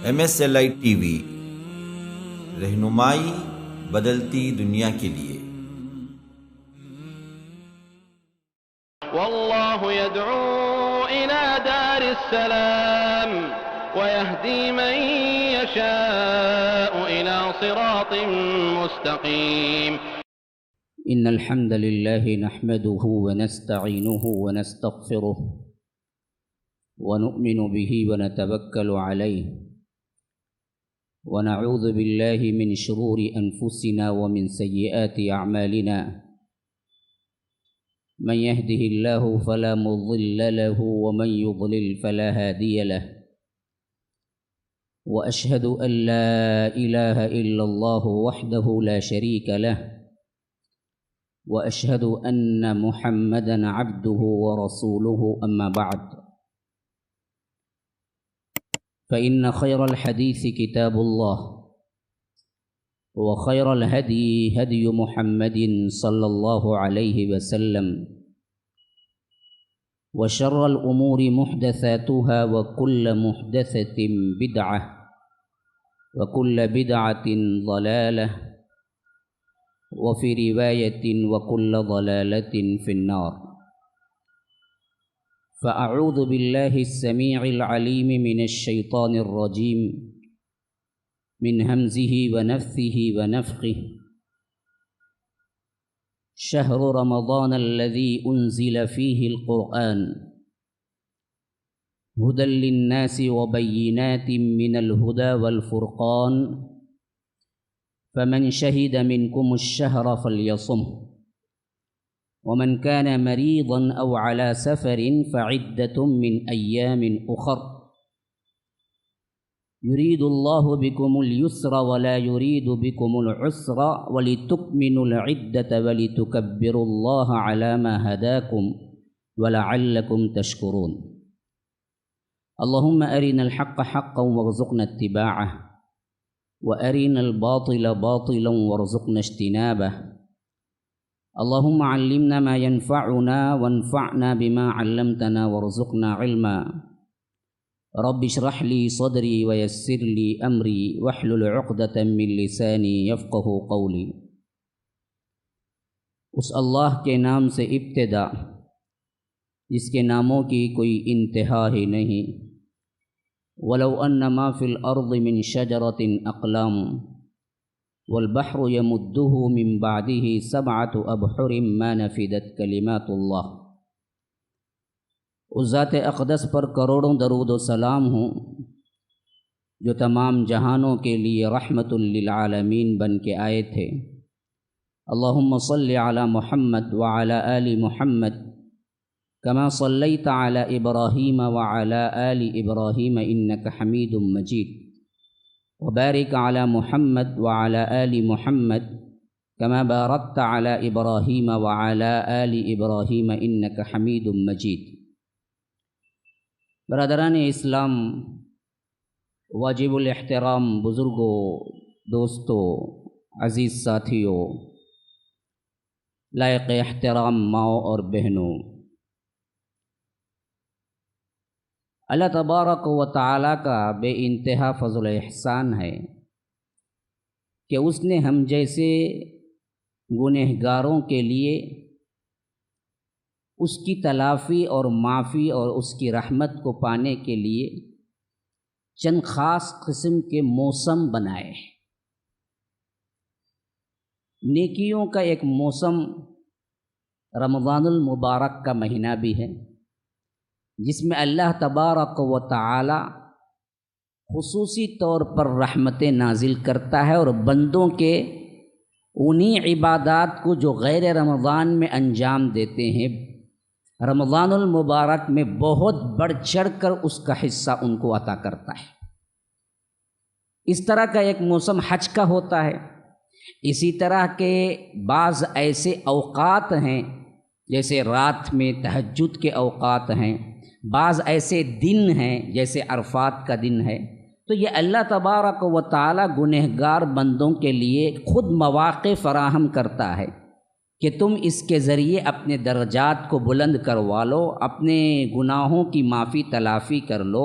MSLI T V, رہنمائی بدلتی دنیا کے لیے۔ واللہ يدعو إلى دار السلام ويهدي من يشاء إلى صراط مستقيم۔ إن الحمد لله نحمده ونستعينه ونستغفره ونؤمن به ونتوكل عليه ونعوذ بالله من شرور أنفسنا ومن سيئات أعمالنا، من يهده الله فلا مضل له ومن يضلل فلا هادي له، وأشهد أن لا إله إلا الله وحده لا شريك له، وأشهد أن محمدًا عبده ورسوله، أما بعد، فإن خير الحديث كتاب الله، وخير الهدي هدي محمد صلى الله عليه وسلم، وشر الأمور محدثاتها وكل محدثة بدعة وكل بدعة ضلالة، وفي رواية وكل ضلالة في النار۔ فأعوذ بالله السميع العليم من الشيطان الرجيم، من همزه ونفثه ونفخه۔ شهر رمضان الذي أنزل فيه القرآن هدى للناس وبينات من الهدى والفرقان، فمن شهد منكم الشهر فليصمه، ومن كان مريضا أو على سفر فعدة من أيام أخر، يريد الله بكم اليسر ولا يريد بكم العسر، ولتكملوا العدة ولتكبروا الله على ما هداكم ولعلكم تشكرون۔ اللهم أرنا الحق حقا وارزقنا اتباعه، وأرنا الباطل باطلا وارزقنا اجتنابه۔ اللهم علمنا ما ينفعنا وانفعنا بما علمتنا وارزقنا علما۔ رب اشرح لي صدري ويسر لي أمري واحلل عقدة من لساني يفقه قولي۔ اس اللہ کے نام سے ابتدا جس کے ناموں کی کوئی انتہا ہی نہیں۔ ولو ان ما فی الارض من شجرۃ اقلام والبحر يمده من بعده 7 أبحر ما نفدت کلمات اللہ۔ اس ذات اقدس پر کروڑوں درود و سلام ہوں جو تمام جہانوں کے لیے رحمت للعالمین بن کے آئے تھے۔ اللہم صل علی محمد وعلی آل محمد کما صلیت علی ابراہیم وعلی آل ابراہیم انک حمید مجید، وبارک علی محمد وعلی آل محمد کما بارکت علی ابراہیم وعلی آل ابراہیم انک حمید مجید۔ برادران اسلام، واجب الاحترام بزرگوں، دوستوں، عزیز ساتھیوں، لائق احترام ماؤں اور بہنوں، اللہ تبارک و تعالیٰ کا بے انتہا فضل و احسان ہے کہ اس نے ہم جیسے گنہگاروں کے لیے اس کی تلافی اور معافی اور اس کی رحمت کو پانے کے لیے چند خاص قسم کے موسم بنائے۔ نیکیوں کا ایک موسم رمضان المبارک کا مہینہ بھی ہے، جس میں اللہ تبارک و تعالی خصوصی طور پر رحمتیں نازل کرتا ہے، اور بندوں کے انہی عبادات کو جو غیر رمضان میں انجام دیتے ہیں، رمضان المبارک میں بہت بڑھ چڑھ کر اس کا حصہ ان کو عطا کرتا ہے۔ اس طرح کا ایک موسم حج کا ہوتا ہے۔ اسی طرح کے بعض ایسے اوقات ہیں جیسے رات میں تہجد کے اوقات ہیں، بعض ایسے دن ہیں جیسے عرفات کا دن ہے۔ تو یہ اللہ تبارک و تعالی گنہگار بندوں کے لیے خود مواقع فراہم کرتا ہے کہ تم اس کے ذریعے اپنے درجات کو بلند کروا لو، اپنے گناہوں کی معافی تلافی کر لو،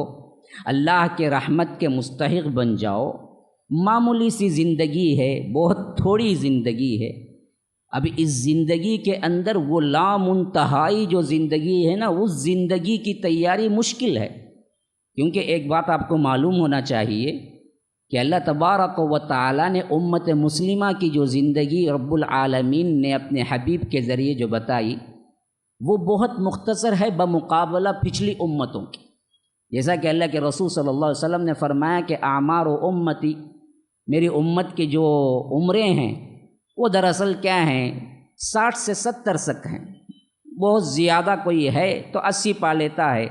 اللہ کے رحمت کے مستحق بن جاؤ۔ معمولی سی زندگی ہے، بہت تھوڑی زندگی ہے۔ اب اس زندگی کے اندر وہ لامنتہائی جو زندگی ہے نا، اس زندگی کی تیاری مشکل ہے، کیونکہ ایک بات آپ کو معلوم ہونا چاہیے کہ اللہ تبارک و تعالی نے امت مسلمہ کی جو زندگی رب العالمین نے اپنے حبیب کے ذریعے جو بتائی، وہ بہت مختصر ہے بمقابلہ پچھلی امتوں کی۔ جیسا کہ اللہ کے رسول صلی اللہ علیہ وسلم نے فرمایا کہ اعمار و امتی، میری امت کی جو عمریں ہیں وہ دراصل کیا ہیں، 60 سے 70 تک ہیں۔ بہت زیادہ کوئی ہے تو 80 پا لیتا ہے،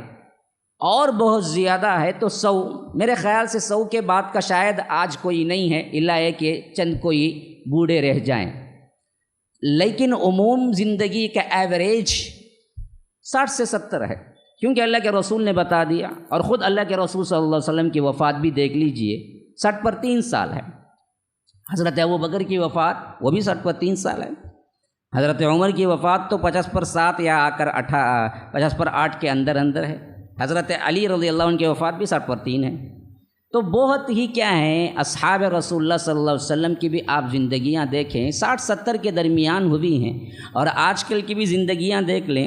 اور بہت زیادہ ہے تو 100۔ میرے خیال سے 100 کے بعد کا شاید آج کوئی نہیں ہے، الا ہے کہ چند کوئی بوڑھے رہ جائیں، لیکن عموم زندگی کا ایوریج 60 سے 70 ہے، کیونکہ اللہ کے رسول نے بتا دیا۔ اور خود اللہ کے رسول صلی اللہ علیہ وسلم کی وفات بھی دیکھ لیجئے، 60 پر 3 سال ہے۔ حضرت ابوبکر کی وفات وہ بھی 60 پر 3 سال ہے۔ حضرت عمر کی وفات تو 50 پر 7 یا آ کر 50 پر 8 کے اندر ہے۔ حضرت علی رضی اللہ عنہ کی وفات بھی 60 پر 3 ہے۔ تو بہت ہی کیا ہیں، اصحاب رسول اللہ صلی اللہ علیہ وسلم کی بھی آپ زندگیاں دیکھیں 60-70 کے درمیان ہوئی ہیں، اور آج کل کی بھی زندگیاں دیکھ لیں،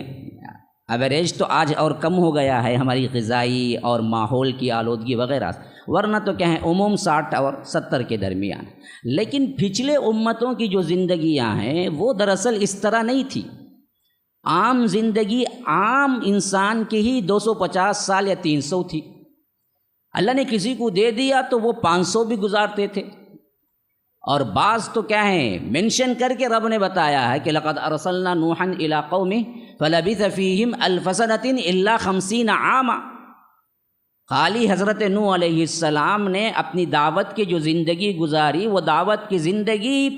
ایوریج تو آج اور کم ہو گیا ہے ہماری غذائی اور ماحول کی آلودگی وغیرہ، ورنہ تو کیا ہیں عموم 60 اور 70 کے درمیان۔ لیکن پچھلے امتوں کی جو زندگیاں ہیں وہ دراصل اس طرح نہیں تھی۔ عام زندگی عام انسان کی ہی 250 سال یا 300 تھی۔ اللہ نے کسی کو دے دیا تو وہ 500 بھی گزارتے تھے، اور بعض تو کیا ہیں منشن کر کے رب نے بتایا ہے کہ لقد ارسلنا نوحا الی قومہ فلبث فیہم الف سنۃ الا 50 عاما۔ خالی حضرت نوح علیہ السلام نے اپنی دعوت کی جو زندگی گزاری، وہ دعوت کی زندگی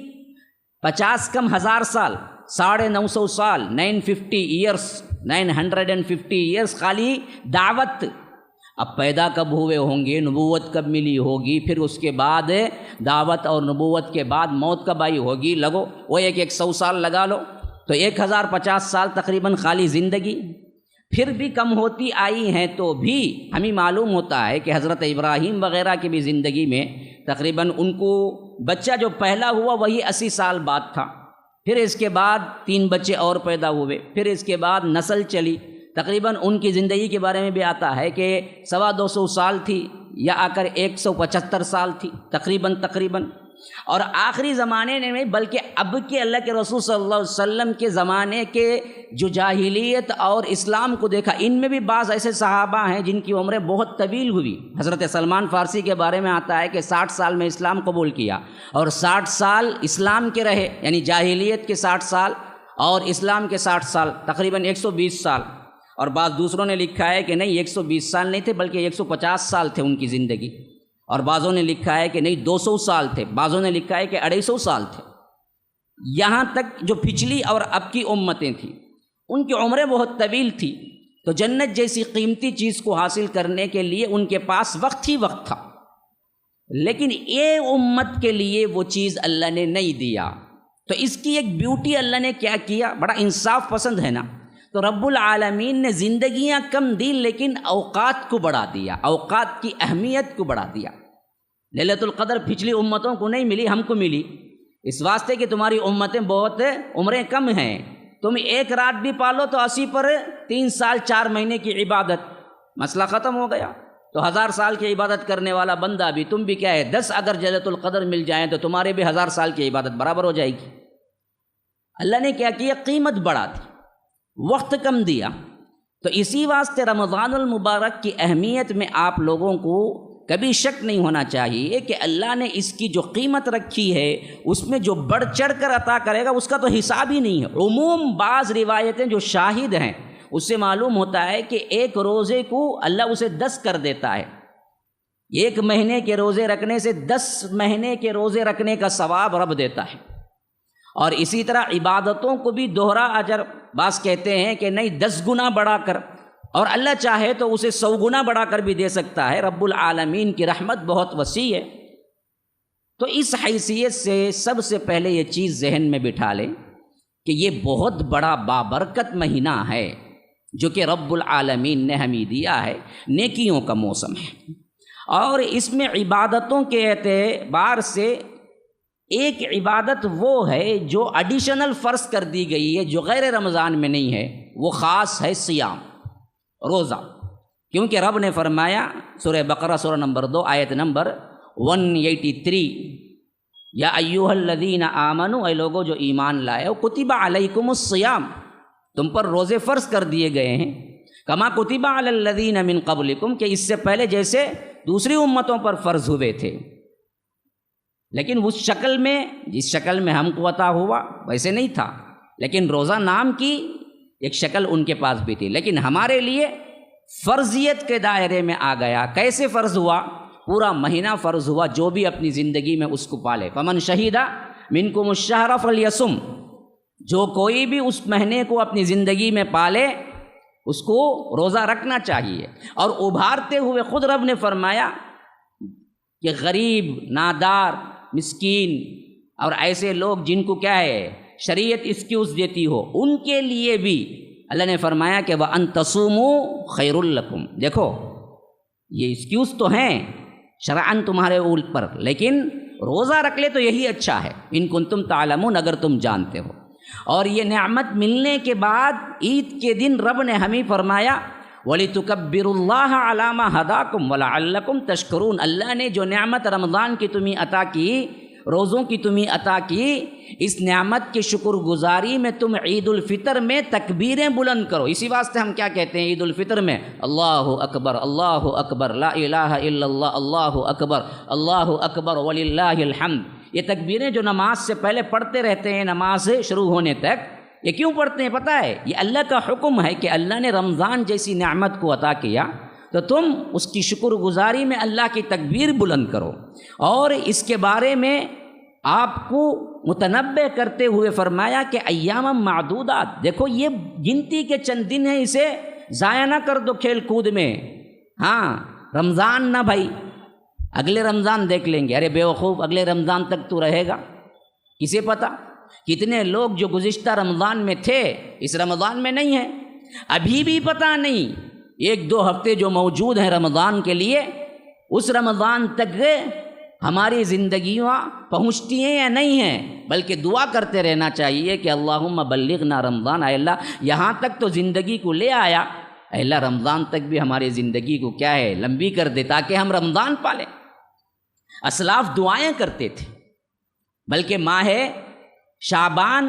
50 کم 1000 سال، 950 سال، 950 ایئرس خالی دعوت۔ اب پیدا کب ہوئے ہوں گے، نبوت کب ملی ہوگی، پھر اس کے بعد دعوت اور نبوت کے بعد موت کب آئی ہوگی، لگو وہ 100 سال لگا لو تو 1050 سال تقریباً خالی زندگی۔ پھر بھی کم ہوتی آئی ہیں تو بھی ہمیں معلوم ہوتا ہے کہ حضرت ابراہیم وغیرہ کی بھی زندگی میں تقریباً ان کو بچہ جو پہلا ہوا وہی 80 سال بعد تھا، پھر اس کے بعد 3 بچے اور پیدا ہوئے، پھر اس کے بعد نسل چلی، تقریباً ان کی زندگی کے بارے میں بھی آتا ہے کہ 250 سال تھی یا آ کر 175 سال تھی تقریباً۔ اور آخری زمانے میں بلکہ اب کے اللہ کے رسول صلی اللہ علیہ وسلم کے زمانے کے جو جاہلیت اور اسلام کو دیکھا، ان میں بھی بعض ایسے صحابہ ہیں جن کی عمریں بہت طویل ہوئی۔ حضرت سلمان فارسی کے بارے میں آتا ہے کہ 60 سال میں اسلام قبول کیا، اور 60 سال اسلام کے رہے، یعنی جاہلیت کے 60 سال اور اسلام کے 60 سال، تقریباً 120 سال۔ اور بعض دوسروں نے لکھا ہے کہ نہیں 120 سال نہیں تھے بلکہ 150 سال تھے ان کی زندگی، اور بعضوں نے لکھا ہے کہ نہیں 200 سال تھے، بعضوں نے لکھا ہے کہ 250 سال تھے۔ یہاں تک جو پچھلی اور اب کی امتیں تھیں ان کی عمریں بہت طویل تھی، تو جنت جیسی قیمتی چیز کو حاصل کرنے کے لیے ان کے پاس وقت ہی وقت تھا، لیکن یہ امت کے لیے وہ چیز اللہ نے نہیں دیا۔ تو اس کی ایک بیوٹی اللہ نے کیا کیا، بڑا انصاف پسند ہے نا، تو رب العالمین نے زندگیاں کم دی لیکن اوقات کو بڑھا دیا، اوقات کی اہمیت کو بڑھا دیا۔ لیلۃ القدر پچھلی امتوں کو نہیں ملی، ہم کو ملی، اس واسطے کہ تمہاری امتیں بہت عمریں کم ہیں، تم ایک رات بھی پالو تو 80 پر 3 سال 4 مہینے کی عبادت، مسئلہ ختم ہو گیا۔ تو 1000 سال کی عبادت کرنے والا بندہ بھی، تم بھی کیا ہے 10 اگر لیلۃ القدر مل جائیں تو تمہارے بھی 1000 سال کی عبادت برابر ہو جائے گی۔ اللہ نے کیا کیا، قیمت بڑھا دی، وقت کم دیا۔ تو اسی واسطے رمضان المبارک کی اہمیت میں آپ لوگوں کو کبھی شک نہیں ہونا چاہیے کہ اللہ نے اس کی جو قیمت رکھی ہے اس میں جو بڑھ چڑھ کر عطا کرے گا اس کا تو حساب ہی نہیں ہے۔ عموم بعض روایتیں جو شاہد ہیں اس سے معلوم ہوتا ہے کہ ایک روزے کو اللہ اسے 10 کر دیتا ہے، 1 مہینے کے روزے رکھنے سے 10 مہینے کے روزے رکھنے کا ثواب رب دیتا ہے۔ اور اسی طرح عبادتوں کو بھی دوہرا اجر، بعض کہتے ہیں کہ نہیں 10 گنا بڑھا کر، اور اللہ چاہے تو اسے 100 گنا بڑھا کر بھی دے سکتا ہے۔ رب العالمین کی رحمت بہت وسیع ہے۔ تو اس حیثیت سے سب سے پہلے یہ چیز ذہن میں بٹھا لیں کہ یہ بہت بڑا بابرکت مہینہ ہے، جو کہ رب العالمین نے ہمیں دیا ہے، نیکیوں کا موسم ہے۔ اور اس میں عبادتوں کے اعتبار سے ایک عبادت وہ ہے جو ایڈیشنل فرض کر دی گئی ہے، جو غیر رمضان میں نہیں ہے، وہ خاص ہے صیام، روزہ۔ کیونکہ رب نے فرمایا سورہ بقرہ سورہ نمبر 2 آیت نمبر 183، یا ایھا الذین آمنوا، اے لوگوں جو ایمان لائے ہو، کتب علیکم الصیام، تم پر روزے فرض کر دیے گئے ہیں، کما کتب علی الذین من قبلکم، کہ اس سے پہلے جیسے دوسری امتوں پر فرض ہوئے تھے، لیکن اس شکل میں، جس شکل میں ہم کو عطا ہوا ویسے نہیں تھا، لیکن روزہ نام کی ایک شکل ان کے پاس بھی تھی، لیکن ہمارے لیے فرضیت کے دائرے میں آ گیا۔ کیسے فرض ہوا؟ پورا مہینہ فرض ہوا، جو بھی اپنی زندگی میں اس کو پالے۔ فمن شہید منکم الشہر فلیصم، جو کوئی بھی اس مہینے کو اپنی زندگی میں پالے اس کو روزہ رکھنا چاہیے۔ اور ابھارتے ہوئے خود رب نے فرمایا کہ غریب، نادار، مسکین اور ایسے لوگ جن کو کیا ہے شریعت ایکسکیوز دیتی ہو، ان کے لیے بھی اللہ نے فرمایا کہ وَأَن تَصُومُوا خَيْرٌ لَكُمْ۔ دیکھو یہ ایکسکیوز تو ہیں شرعاً تمہارے اوپر، لیکن روزہ رکھ لے تو یہی اچھا ہے، ان کنتم تعلمون، اگر تم جانتے ہو۔ اور یہ نعمت ملنے کے بعد عید کے دن رب نے ہمیں فرمایا وَلِتُكَبِّرُوا اللَّهَ عَلَىٰ مَا هَدَاكُمْ وَلَعَلَّكُمْ تَشْكُرُونَ۔ اللہ نے جو نعمت رمضان کی تمہیں عطا کی، روزوں کی تمہیں عطا کی، اس نعمت کی شکر گزاری میں تم عید الفطر میں تکبیریں بلند کرو۔ اسی واسطے ہم کیا کہتے ہیں عید الفطر میں؟ اللہ اکبر، اللہ اکبر، لا الہ الا اللہ، اللہ اکبر وللہ الحمد۔ یہ تکبیریں جو نماز سے پہلے پڑھتے رہتے ہیں، نماز شروع ہونے تک، یہ کیوں پڑھتے ہیں پتہ ہے؟ یہ اللہ کا حکم ہے کہ اللہ نے رمضان جیسی نعمت کو عطا کیا تو تم اس کی شکر گزاری میں اللہ کی تکبیر بلند کرو۔ اور اس کے بارے میں آپ کو متنبہ کرتے ہوئے فرمایا کہ ایام معدودات، دیکھو یہ گنتی کے چند دن ہیں، اسے ضائع نہ کر دو کھیل کود میں۔ ہاں رمضان نہ بھائی، اگلے رمضان دیکھ لیں گے۔ ارے بے وقوف، اگلے رمضان تک تو رہے گا؟ کسے پتہ؟ کتنے لوگ جو گزشتہ رمضان میں تھے اس رمضان میں نہیں ہیں، ابھی بھی پتہ نہیں۔ 1-2 ہفتے جو موجود ہیں رمضان کے لیے، اس رمضان تک ہماری زندگیاں پہنچتی ہیں یا نہیں ہیں؟ بلکہ دعا کرتے رہنا چاہیے کہ اللہم بلغنا رمضان، اے اللہ یہاں تک تو زندگی کو لے آیا، اے اللہ رمضان تک بھی ہماری زندگی کو کیا ہے لمبی کر دے تاکہ ہم رمضان پالیں۔ اسلاف دعائیں کرتے تھے، بلکہ ماہ شعبان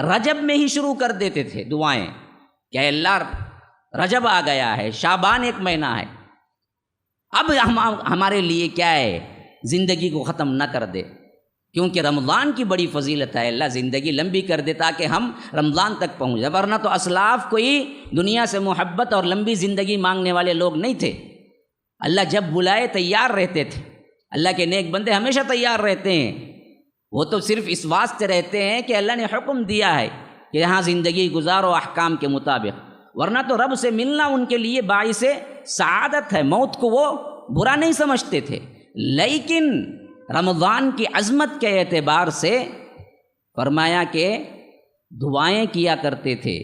رجب میں ہی شروع کر دیتے تھے دعائیں کہ اے اللہ رجب آ گیا ہے، شعبان ایک مہینہ ہے، اب ہمارے لیے کیا ہے زندگی کو ختم نہ کر دے، کیونکہ رمضان کی بڑی فضیلت ہے، اللہ زندگی لمبی کر دے تاکہ ہم رمضان تک پہنچ جائیں۔ ورنہ تو اسلاف کوئی دنیا سے محبت اور لمبی زندگی مانگنے والے لوگ نہیں تھے۔ اللہ جب بلائے تیار رہتے تھے، اللہ کے نیک بندے ہمیشہ تیار رہتے ہیں، وہ تو صرف اس واسطے رہتے ہیں کہ اللہ نے حکم دیا ہے کہ یہاں زندگی گزارو احکام کے مطابق، ورنہ تو رب سے ملنا ان کے لیے باعث سعادت ہے، موت کو وہ برا نہیں سمجھتے تھے۔ لیکن رمضان کی عظمت کے اعتبار سے فرمایا کہ دعائیں کیا کرتے تھے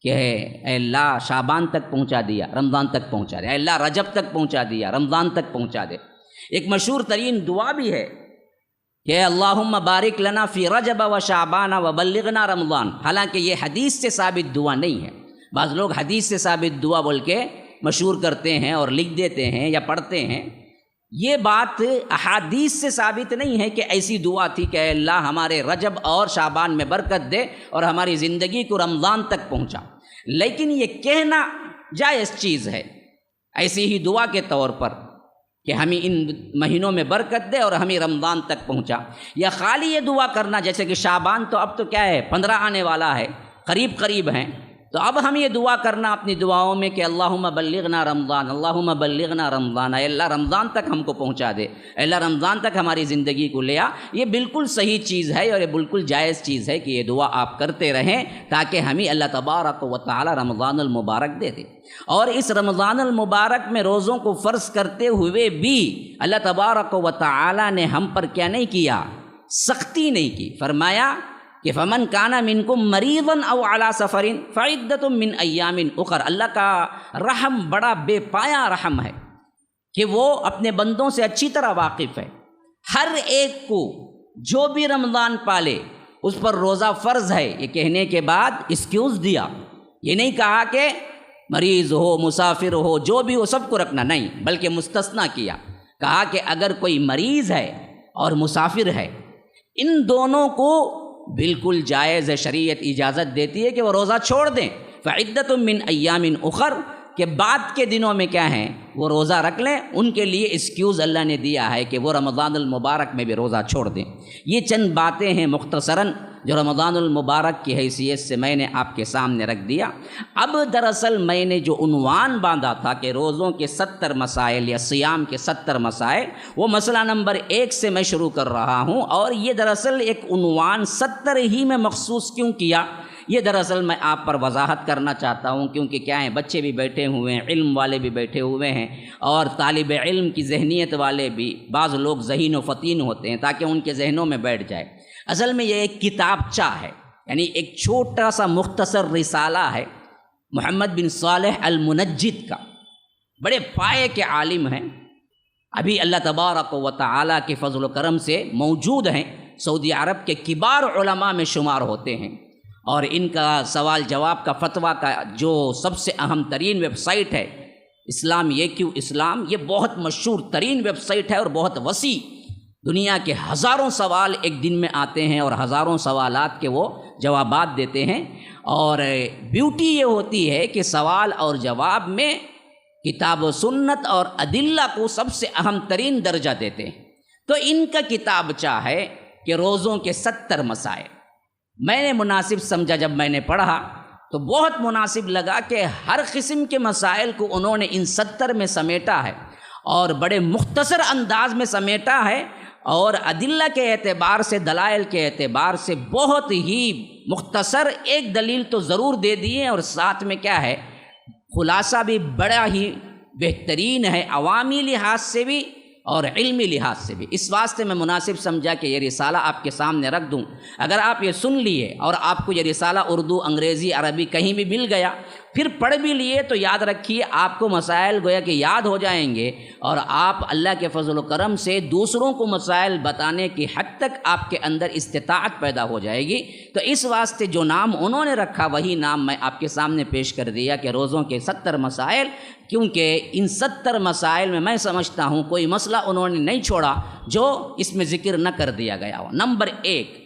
کہ اے اللہ شعبان تک پہنچا دیا، رمضان تک پہنچا دے، اے اللہ رجب تک پہنچا دیا، رمضان تک پہنچا دے۔ ایک مشہور ترین دعا بھی ہے کہ اللہم بارک لنا فی رجب و شعبان و بلغنا رمضان، حالانکہ یہ حدیث سے ثابت دعا نہیں ہے۔ بعض لوگ حدیث سے ثابت دعا بول کے مشہور کرتے ہیں اور لکھ دیتے ہیں یا پڑھتے ہیں، یہ بات احادیث سے ثابت نہیں ہے کہ ایسی دعا تھی کہ اے اللہ ہمارے رجب اور شعبان میں برکت دے اور ہماری زندگی کو رمضان تک پہنچا، لیکن یہ کہنا جائز چیز ہے ایسی ہی دعا کے طور پر کہ ہمیں ان مہینوں میں برکت دے اور ہمیں رمضان تک پہنچا، یا خالی یہ دعا کرنا جیسے کہ شعبان تو اب تو کیا ہے 15 آنے والا ہے، قریب ہیں، تو اب ہم یہ دعا کرنا اپنی دعاؤں میں کہ اللہم بلغنا رمضان، اللہم بلغنا رمضان، اے اللہ رمضان تک ہم کو پہنچا دے، اے اللہ رمضان تک ہماری زندگی کو لے آ۔ یہ بالکل صحیح چیز ہے اور یہ بالکل جائز چیز ہے کہ یہ دعا آپ کرتے رہیں تاکہ ہمیں اللہ تبارک و تعالی رمضان المبارک دے دے۔ اور اس رمضان المبارک میں روزوں کو فرض کرتے ہوئے بھی اللہ تبارک و تعالی نے ہم پر کیا نہیں کیا، سختی نہیں کی۔ فرمایا کہ فمن کانا منکم مریضا او علی سفر فعدۃ من ایام اخر، اللہ کا رحم بڑا بے پایا رحم ہے کہ وہ اپنے بندوں سے اچھی طرح واقف ہے۔ ہر ایک کو جو بھی رمضان پالے اس پر روزہ فرض ہے، یہ کہنے کے بعد ایکسکیوز دیا، یہ نہیں کہا کہ مریض ہو مسافر ہو جو بھی ہو سب کو رکھنا، نہیں، بلکہ مستثنیٰ کیا، کہا کہ اگر کوئی مریض ہے اور مسافر ہے ان دونوں کو بالکل جائز ہے، شریعت اجازت دیتی ہے کہ وہ روزہ چھوڑ دیں، فعدۃ من ایام اخر، کہ بعد کے دنوں میں کیا ہیں وہ روزہ رکھ لیں، ان کے لیے ایکسکیوز اللہ نے دیا ہے کہ وہ رمضان المبارک میں بھی روزہ چھوڑ دیں۔ یہ چند باتیں ہیں مختصراً جو رمضان المبارک کی حیثیت سے میں نے آپ کے سامنے رکھ دیا۔ اب دراصل میں نے جو عنوان باندھا تھا کہ روزوں کے 70 مسائل یا صیام کے 70 مسائل، وہ مسئلہ نمبر 1 سے میں شروع کر رہا ہوں، اور یہ دراصل ایک عنوان 70 ہی میں مخصوص کیوں کیا، یہ دراصل میں آپ پر وضاحت کرنا چاہتا ہوں، کیونکہ کیا ہے بچے بھی بیٹھے ہوئے ہیں، علم والے بھی بیٹھے ہوئے ہیں، اور طالب علم کی ذہنیت والے بھی، بعض لوگ ذہین و فطین ہوتے ہیں تاکہ ان کے ذہنوں میں بیٹھ جائے۔ اصل میں یہ ایک کتابچہ ہے، یعنی ایک چھوٹا سا مختصر رسالہ ہے محمد بن صالح المنجد کا، بڑے پائے کے عالم ہیں، ابھی اللہ تبارک و تعالیٰ کے فضل و کرم سے موجود ہیں، سعودی عرب کے کبار علماء میں شمار ہوتے ہیں، اور ان کا سوال جواب کا فتویٰ کا جو سب سے اہم ترین ویب سائٹ ہے اسلام یہ کیوں اسلام، یہ بہت مشہور ترین ویب سائٹ ہے اور بہت وسیع، دنیا کے ہزاروں سوال ایک دن میں آتے ہیں اور ہزاروں سوالات کے وہ جوابات دیتے ہیں، اور بیوٹی یہ ہوتی ہے کہ سوال اور جواب میں کتاب و سنت اور ادلہ کو سب سے اہم ترین درجہ دیتے ہیں۔ تو ان کا کتابچہ ہے کہ روزوں کے 70 مسائل، میں نے مناسب سمجھا جب میں نے پڑھا تو بہت مناسب لگا کہ ہر قسم کے مسائل کو انہوں نے ان 70 میں سمیٹا ہے، اور بڑے مختصر انداز میں سمیٹا ہے، اور ادلہ کے اعتبار سے، دلائل کے اعتبار سے بہت ہی مختصر، ایک دلیل تو ضرور دے دیے، اور ساتھ میں کیا ہے خلاصہ بھی بڑا ہی بہترین ہے، عوامی لحاظ سے بھی اور علمی لحاظ سے بھی۔ اس واسطے میں مناسب سمجھا کہ یہ رسالہ آپ کے سامنے رکھ دوں۔ اگر آپ یہ سن لیے اور آپ کو یہ رسالہ اردو، انگریزی، عربی کہیں بھی مل گیا، پھر پڑھ بھی لیے، تو یاد رکھیے آپ کو مسائل گویا کہ یاد ہو جائیں گے، اور آپ اللہ کے فضل و کرم سے دوسروں کو مسائل بتانے کی حد تک آپ کے اندر استطاعت پیدا ہو جائے گی۔ تو اس واسطے جو نام انہوں نے رکھا وہی نام میں آپ کے سامنے پیش کر دیا کہ روزوں کے 70 مسائل، کیونکہ ان 70 مسائل میں سمجھتا ہوں کوئی مسئلہ انہوں نے نہیں چھوڑا جو اس میں ذکر نہ کر دیا گیا ہو۔ نمبر 1،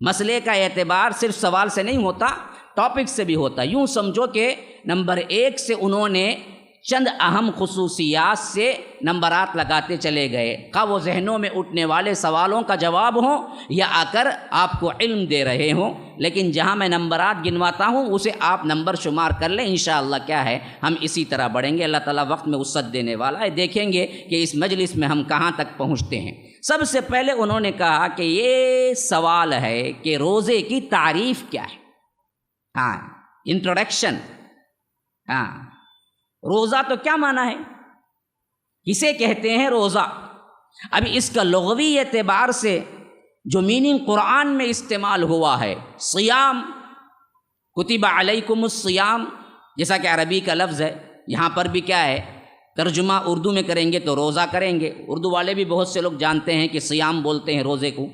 مسئلے کا اعتبار صرف سوال سے نہیں ہوتا، ٹاپک سے بھی ہوتا۔ یوں سمجھو کہ نمبر 1 سے انہوں نے چند اہم خصوصیات سے نمبرات لگاتے چلے گئے، خواہ وہ ذہنوں میں اٹھنے والے سوالوں کا جواب ہوں یا آ کر آپ کو علم دے رہے ہوں، لیکن جہاں میں نمبرات گنواتا ہوں اسے آپ نمبر شمار کر لیں، انشاءاللہ کیا ہے ہم اسی طرح بڑھیں گے۔ اللہ تعالیٰ وقت میں وسعت دینے والا ہے، دیکھیں گے کہ اس مجلس میں ہم کہاں تک پہنچتے ہیں۔ سب سے پہلے انہوں نے کہا کہ یہ سوال ہے کہ روزے کی تعریف کیا ہے، انٹروڈکشن، روزہ تو کیا معنی ہے، کسے کہتے ہیں روزہ؟ اب اس کا لغوی اعتبار سے جو میننگ قرآن میں استعمال ہوا ہے، صیام، کتب علیکم الصیام، جیسا کہ عربی کا لفظ ہے، یہاں پر بھی کیا ہے ترجمہ اردو میں کریں گے تو روزہ کریں گے، اردو والے بھی بہت سے لوگ جانتے ہیں کہ صیام بولتے ہیں روزے کو،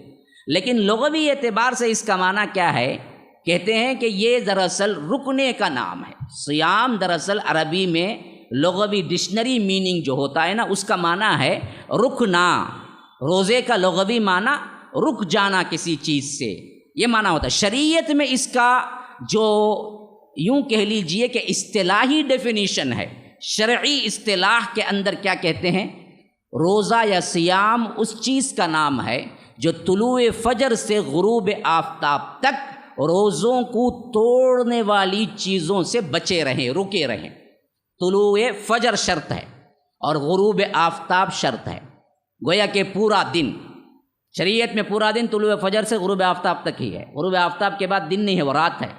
لیکن لغوی اعتبار سے اس کا معنی کیا ہے؟ کہتے ہیں کہ یہ دراصل رکنے کا نام ہے۔ صیام دراصل عربی میں لغوی ڈکشنری میننگ جو ہوتا ہے نا، اس کا معنی ہے رکنا، روزے کا لغوی معنی رک جانا کسی چیز سے، یہ معنی ہوتا ہے۔ شریعت میں اس کا جو یوں کہہ لیجئے کہ اصطلاحی ڈیفینیشن ہے، شرعی اصطلاح کے اندر کیا کہتے ہیں؟ روزہ یا صیام اس چیز کا نام ہے جو طلوع فجر سے غروب آفتاب تک روزوں کو توڑنے والی چیزوں سے بچے رہیں، رکے رہیں۔ طلوع فجر شرط ہے اور غروب آفتاب شرط ہے، گویا کہ پورا دن، شریعت میں پورا دن طلوع فجر سے غروب آفتاب تک ہی ہے، غروب آفتاب کے بعد دن نہیں ہے، وہ رات ہے،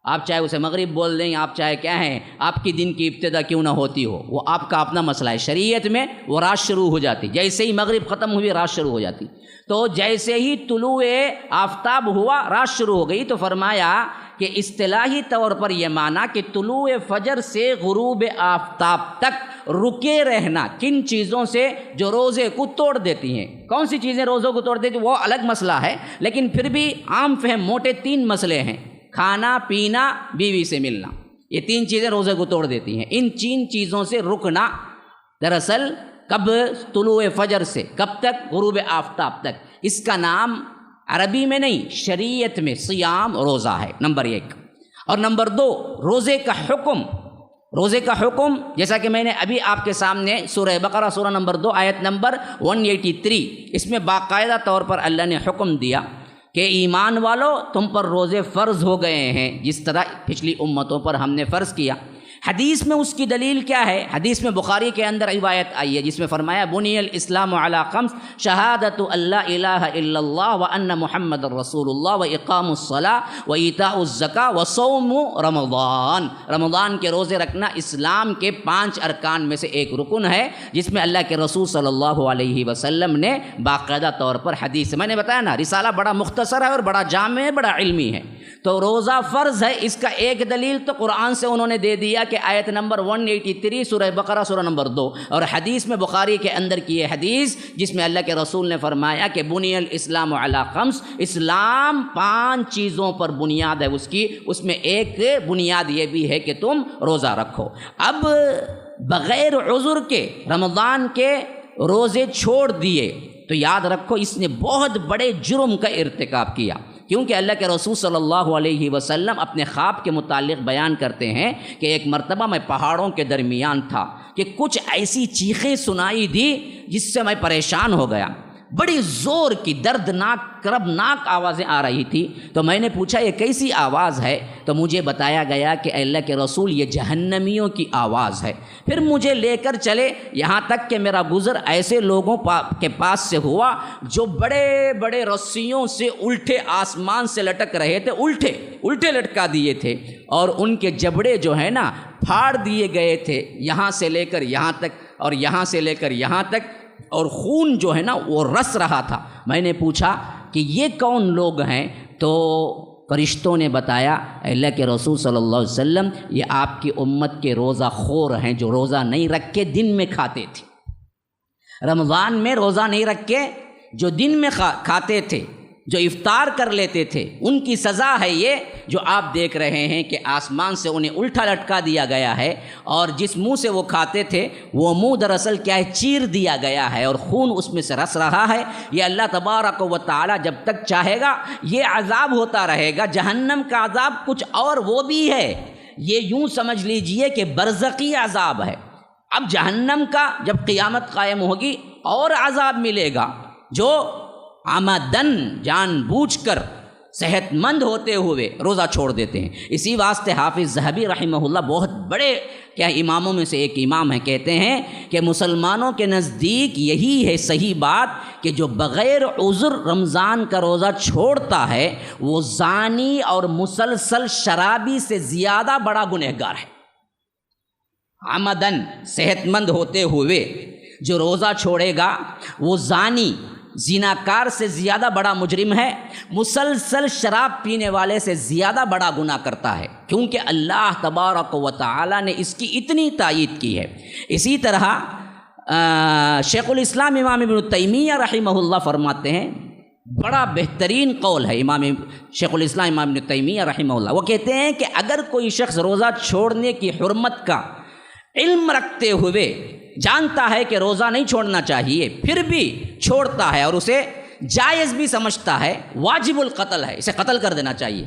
آپ چاہے اسے مغرب بول دیں، آپ چاہے کیا ہیں، آپ کی دن کی ابتدا کیوں نہ ہوتی ہو، وہ آپ کا اپنا مسئلہ ہے۔ شریعت میں وہ رات شروع ہو جاتی، جیسے ہی مغرب ختم ہوئی رات شروع ہو جاتی، تو جیسے ہی طلوع آفتاب ہوا رات شروع ہو گئی۔ تو فرمایا کہ اصطلاحی طور پر یہ معنی کہ طلوع فجر سے غروب آفتاب تک رکے رہنا کن چیزوں سے جو روزے کو توڑ دیتی ہیں۔ کون سی چیزیں روزوں کو توڑ دیتی ہیں وہ الگ مسئلہ ہے، لیکن پھر بھی عام فہم موٹے 3 مسئلے ہیں: کھانا پینا، بیوی سے ملنا، یہ 3 چیزیں روزے کو توڑ دیتی ہیں۔ ان 3 چیزوں سے رکنا دراصل کب؟ طلوع فجر سے کب تک؟ غروب آفتاب تک۔ اس کا نام عربی میں نہیں، شریعت میں صیام روزہ ہے، نمبر 1۔ اور نمبر 2، روزے کا حکم۔ روزے کا حکم جیسا کہ میں نے ابھی آپ کے سامنے سورہ بقرہ سورہ نمبر 2 آیت نمبر 183، اس میں باقاعدہ طور پر اللہ نے حکم دیا کہ ایمان والو تم پر روزے فرض ہو گئے ہیں، جس طرح پچھلی امتوں پر ہم نے فرض کیا۔ حدیث میں اس کی دلیل کیا ہے؟ حدیث میں بخاری کے اندر روایت آئی ہے جس میں فرمایا بنی الاسلام علی 5 شہادت اللہ الہ الا اللہ وان محمد رسول اللہ واقام الصلاۃ وایتاء الزکاۃ وصوم رمضان۔ رمضان کے روزے رکھنا اسلام کے 5 ارکان میں سے ایک رکن ہے، جس میں اللہ کے رسول صلی اللہ علیہ وسلم نے باقاعدہ طور پر حدیث، میں نے بتایا نا رسالہ بڑا مختصر ہے اور بڑا جامع ہے، بڑا علمی ہے۔ تو روزہ فرض ہے، اس کا ایک دلیل تو قرآن سے انہوں نے دے دیا کہ آیت نمبر 183 سورہ بقرہ سورہ نمبر 2، اور حدیث میں بخاری کے اندر کی یہ حدیث جس میں اللہ کے رسول نے فرمایا کہ بنی الاسلام علی 5، اسلام 5 چیزوں پر بنیاد ہے اس کی، اس میں ایک بنیاد یہ بھی ہے کہ تم روزہ رکھو۔ اب بغیر عذر کے رمضان کے روزے چھوڑ دیے تو یاد رکھو اس نے بہت بڑے جرم کا ارتکاب کیا، کیونکہ اللہ کے رسول صلی اللہ علیہ وسلم اپنے خواب کے متعلق بیان کرتے ہیں کہ ایک مرتبہ میں پہاڑوں کے درمیان تھا کہ کچھ ایسی چیخیں سنائی دی جس سے میں پریشان ہو گیا، بڑی زور کی دردناک کربناک آوازیں آ رہی تھی۔ تو میں نے پوچھا یہ کیسی آواز ہے؟ تو مجھے بتایا گیا کہ اللہ کے رسول یہ جہنمیوں کی آواز ہے۔ پھر مجھے لے کر چلے یہاں تک کہ میرا گزر ایسے لوگوں کے پاس سے ہوا جو بڑے بڑے رسیوں سے الٹے آسمان سے لٹک رہے تھے، الٹے لٹکا دیے تھے، اور ان کے جبڑے جو ہے نا پھاڑ دیے گئے تھے، یہاں سے لے کر یہاں تک اور یہاں سے لے کر یہاں تک، اور خون جو ہے نا وہ رس رہا تھا۔ میں نے پوچھا کہ یہ کون لوگ ہیں؟ تو فرشتوں نے بتایا اللہ کے رسول صلی اللہ علیہ وسلم یہ آپ کی امت کے روزہ خور ہیں جو روزہ نہیں رکھ کے دن میں کھاتے تھے۔ رمضان میں روزہ نہیں رکھ کے جو دن میں کھاتے تھے، جو افطار کر لیتے تھے، ان کی سزا ہے یہ جو آپ دیکھ رہے ہیں کہ آسمان سے انہیں الٹا لٹکا دیا گیا ہے، اور جس منہ سے وہ کھاتے تھے وہ منہ دراصل کیا ہے، چیر دیا گیا ہے، اور خون اس میں سے رس رہا ہے۔ یہ اللہ تبارک و تعالی جب تک چاہے گا یہ عذاب ہوتا رہے گا۔ جہنم کا عذاب کچھ اور وہ بھی ہے، یہ یوں سمجھ لیجئے کہ برزخی عذاب ہے۔ اب جہنم کا جب قیامت قائم ہوگی اور عذاب ملے گا، جو عمدن جان بوجھ کر صحت مند ہوتے ہوئے روزہ چھوڑ دیتے ہیں۔ اسی واسطے حافظ ذہبی رحمہ اللہ بہت بڑے کیا اماموں میں سے ایک امام ہیں، کہتے ہیں کہ مسلمانوں کے نزدیک یہی ہے صحیح بات کہ جو بغیر عذر رمضان کا روزہ چھوڑتا ہے وہ زانی اور مسلسل شرابی سے زیادہ بڑا گنہگار ہے۔ عمدن صحت مند ہوتے ہوئے جو روزہ چھوڑے گا وہ زانی زیناکار سے زیادہ بڑا مجرم ہے، مسلسل شراب پینے والے سے زیادہ بڑا گناہ کرتا ہے، کیونکہ اللہ تبارک و تعالی نے اس کی اتنی تائید کی ہے۔ اسی طرح شیخ الاسلام امام ابن تیمیہ رحمہ اللہ فرماتے ہیں، بڑا بہترین قول ہے امام شیخ الاسلام امام ابن تیمیہ رحمہ اللہ، وہ کہتے ہیں کہ اگر کوئی شخص روزہ چھوڑنے کی حرمت کا علم رکھتے ہوئے جانتا ہے کہ روزہ نہیں چھوڑنا چاہیے پھر بھی چھوڑتا ہے اور اسے جائز بھی سمجھتا ہے، واجب القتل ہے، اسے قتل کر دینا چاہیے،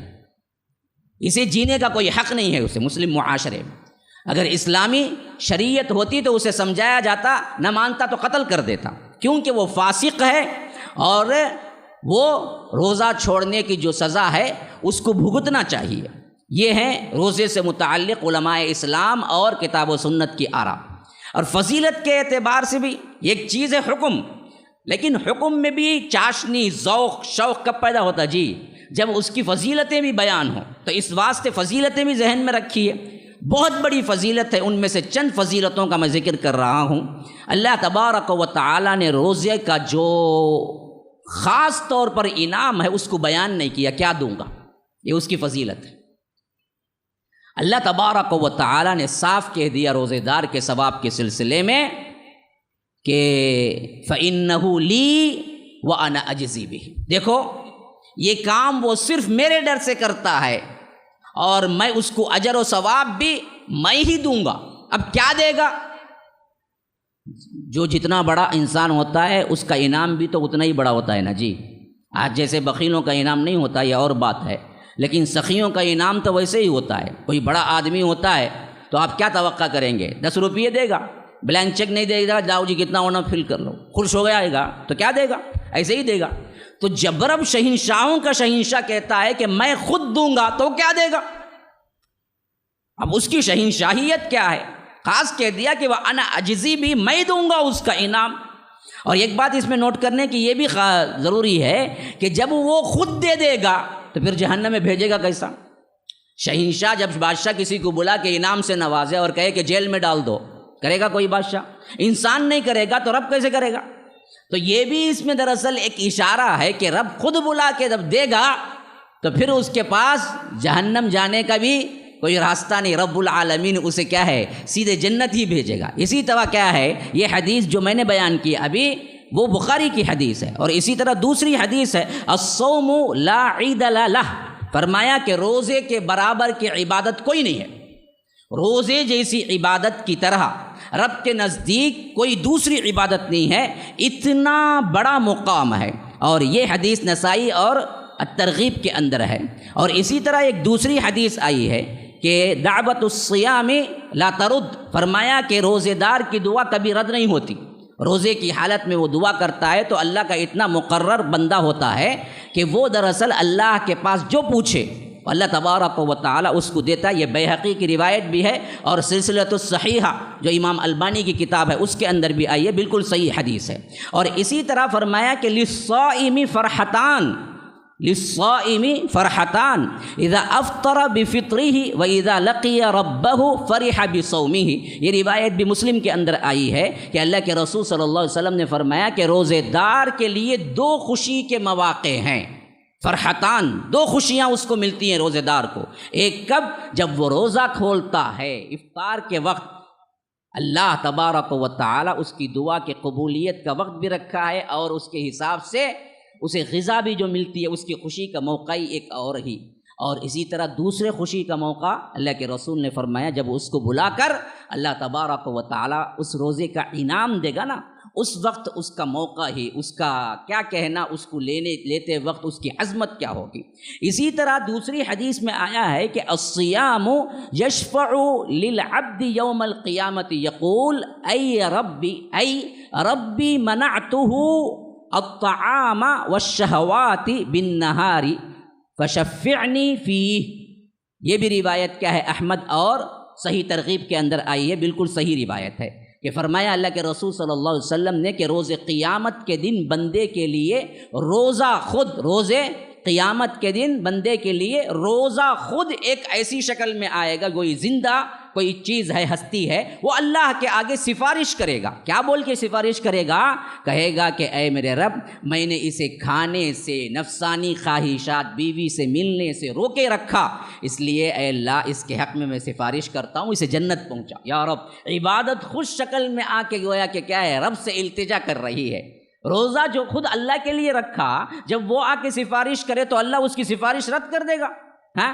اسے جینے کا کوئی حق نہیں ہے اسے مسلم معاشرے میں۔ اگر اسلامی شریعت ہوتی تو اسے سمجھایا جاتا، نہ مانتا تو قتل کر دیتا، کیونکہ وہ فاسق ہے اور وہ روزہ چھوڑنے کی جو سزا ہے اس کو بھگتنا چاہیے۔ یہ ہیں روزے سے متعلق علماء اسلام اور کتاب و سنت کی آراء۔ اور فضیلت کے اعتبار سے بھی ایک چیز ہے حکم، لیکن حکم میں بھی چاشنی ذوق شوق کب پیدا ہوتا؟ جی جب اس کی فضیلتیں بھی بیان ہوں۔ تو اس واسطے فضیلتیں بھی ذہن میں رکھیے، بہت بڑی فضیلت ہے، ان میں سے چند فضیلتوں کا میں ذکر کر رہا ہوں۔ اللہ تبارک و تعالیٰ نے روزے کا جو خاص طور پر انعام ہے اس کو بیان نہیں کیا، کیا دوں گا، یہ اس کی فضیلت ہے۔ اللہ تبارک و تعالیٰ نے صاف کہہ دیا روزے دار کے ثواب کے سلسلے میں کہ فَإِنَّهُ لِي وَأَنَا أَجْزِي بِهِ، دیکھو یہ کام وہ صرف میرے ڈر سے کرتا ہے اور میں اس کو اجر و ثواب بھی میں ہی دوں گا۔ اب کیا دے گا؟ جو جتنا بڑا انسان ہوتا ہے اس کا انعام بھی تو اتنا ہی بڑا ہوتا ہے نا جی۔ آج جیسے بخیلوں کا انعام نہیں ہوتا، یہ اور بات ہے، لیکن سخیوں کا انعام تو ویسے ہی ہوتا ہے۔ کوئی بڑا آدمی ہوتا ہے تو آپ کیا توقع کریں گے؟ 10 روپیے دے گا، بلینک چیک نہیں دے گا، جاؤ جی کتنا ہونا فل کر لو، خوش ہو گیا گا تو کیا دے گا؟ ایسے ہی دے گا۔ تو جب رب شہنشاہوں کا شہنشاہ کہتا ہے کہ میں خود دوں گا تو کیا دے گا؟ اب اس کی شہنشاہیت کیا ہے؟ خاص کہہ دیا کہ وہ انا اجزی بھی، میں دوں گا اس کا انعام۔ اور ایک بات اس میں نوٹ کرنے کی یہ بھی ضروری ہے کہ جب وہ خود دے دے گا تو پھر جہنم میں بھیجے گا کیسا؟ شہنشاہ جب بادشاہ کسی کو بلا کے انعام سے نوازے اور کہے کہ جیل میں ڈال دو، کرے گا کوئی بادشاہ؟ انسان نہیں کرے گا تو رب کیسے کرے گا؟ تو یہ بھی اس میں دراصل ایک اشارہ ہے کہ رب خود بلا کے جب دے گا تو پھر اس کے پاس جہنم جانے کا بھی کوئی راستہ نہیں، رب العالمین اسے کیا ہے، سیدھے جنت ہی بھیجے گا۔ اسی طرح کیا ہے، یہ حدیث جو میں نے بیان کی ابھی وہ بخاری کی حدیث ہے، اور اسی طرح دوسری حدیث ہے الصوم لا عید لہ، فرمایا کہ روزے کے برابر کی عبادت کوئی نہیں ہے، روزے جیسی عبادت کی طرح رب کے نزدیک کوئی دوسری عبادت نہیں ہے، اتنا بڑا مقام ہے۔ اور یہ حدیث نسائی اور الترغیب کے اندر ہے۔ اور اسی طرح ایک دوسری حدیث آئی ہے کہ دعوت الصیام لا ترد، فرمایا کہ روزے دار کی دعا کبھی رد نہیں ہوتی، روزے کی حالت میں وہ دعا کرتا ہے تو اللہ کا اتنا مقرر بندہ ہوتا ہے کہ وہ دراصل اللہ کے پاس جو پوچھے اللہ تبارک و تعالیٰ اس کو دیتا ہے۔ یہ بیہقی کی روایت بھی ہے، اور سلسلۃ الصحیحہ جو امام البانی کی کتاب ہے اس کے اندر بھی آئی ہے، بالکل صحیح حدیث ہے۔ اور اسی طرح فرمایا کہ للصائم فرحتان، للصائم فرحتان اذا افطر بفطره واذا لقي ربه فرح بصومه، یہ روایت بھی مسلم کے اندر آئی ہے کہ اللہ کے رسول صلی اللہ علیہ وسلم نے فرمایا کہ روزے دار کے لیے 2 خوشی کے مواقع ہیں، فرحتان، 2 خوشیاں اس کو ملتی ہیں روزے دار کو۔ ایک کب؟ جب وہ روزہ کھولتا ہے افطار کے وقت، اللہ تبارک و تعالی اس کی دعا کے قبولیت کا وقت بھی رکھا ہے، اور اس کے حساب سے اسے غذا بھی جو ملتی ہے اس کی خوشی کا موقع ہی ایک اور ہی۔ اور اسی طرح دوسرے خوشی کا موقع اللہ کے رسول نے فرمایا جب اس کو بلا کر اللہ تبارک و تعالی اس روزے کا انعام دے گا نا، اس وقت اس کا موقع ہی، اس کا کیا کہنا، اس کو لیتے وقت اس کی عظمت کیا ہوگی۔ اسی طرح دوسری حدیث میں آیا ہے کہ الصیام یشفع للعبد یوم القیامت یقول ای ربی منعته الطعام والشہوات بالنہار فشفعنی فیہ، یہ بھی روایت کیا ہے احمد اور صحیح ترغیب کے اندر آئی ہے، بالکل صحیح روایت ہے کہ فرمایا اللہ کے رسول صلی اللہ علیہ وسلم نے کہ روز قیامت کے دن بندے کے لیے روزہ خود، روزے قیامت کے دن بندے کے لیے روزہ خود ایک ایسی شکل میں آئے گا، کوئی زندہ کوئی چیز ہے، ہستی ہے، وہ اللہ کے آگے سفارش کرے گا۔ کیا بول کے سفارش کرے گا؟ کہے گا کہ اے میرے رب، میں نے اسے کھانے سے، نفسانی خواہشات، بیوی سے ملنے سے روکے رکھا، اس لیے اے اللہ اس کے حق میں سفارش کرتا ہوں، اسے جنت پہنچا۔ یا رب، عبادت خوش شکل میں آ کے گویا کہ کیا ہے، رب سے التجا کر رہی ہے۔ روزہ جو خود اللہ کے لیے رکھا، جب وہ آ کے سفارش کرے تو اللہ اس کی سفارش رد کر دے گا۔ ہاں،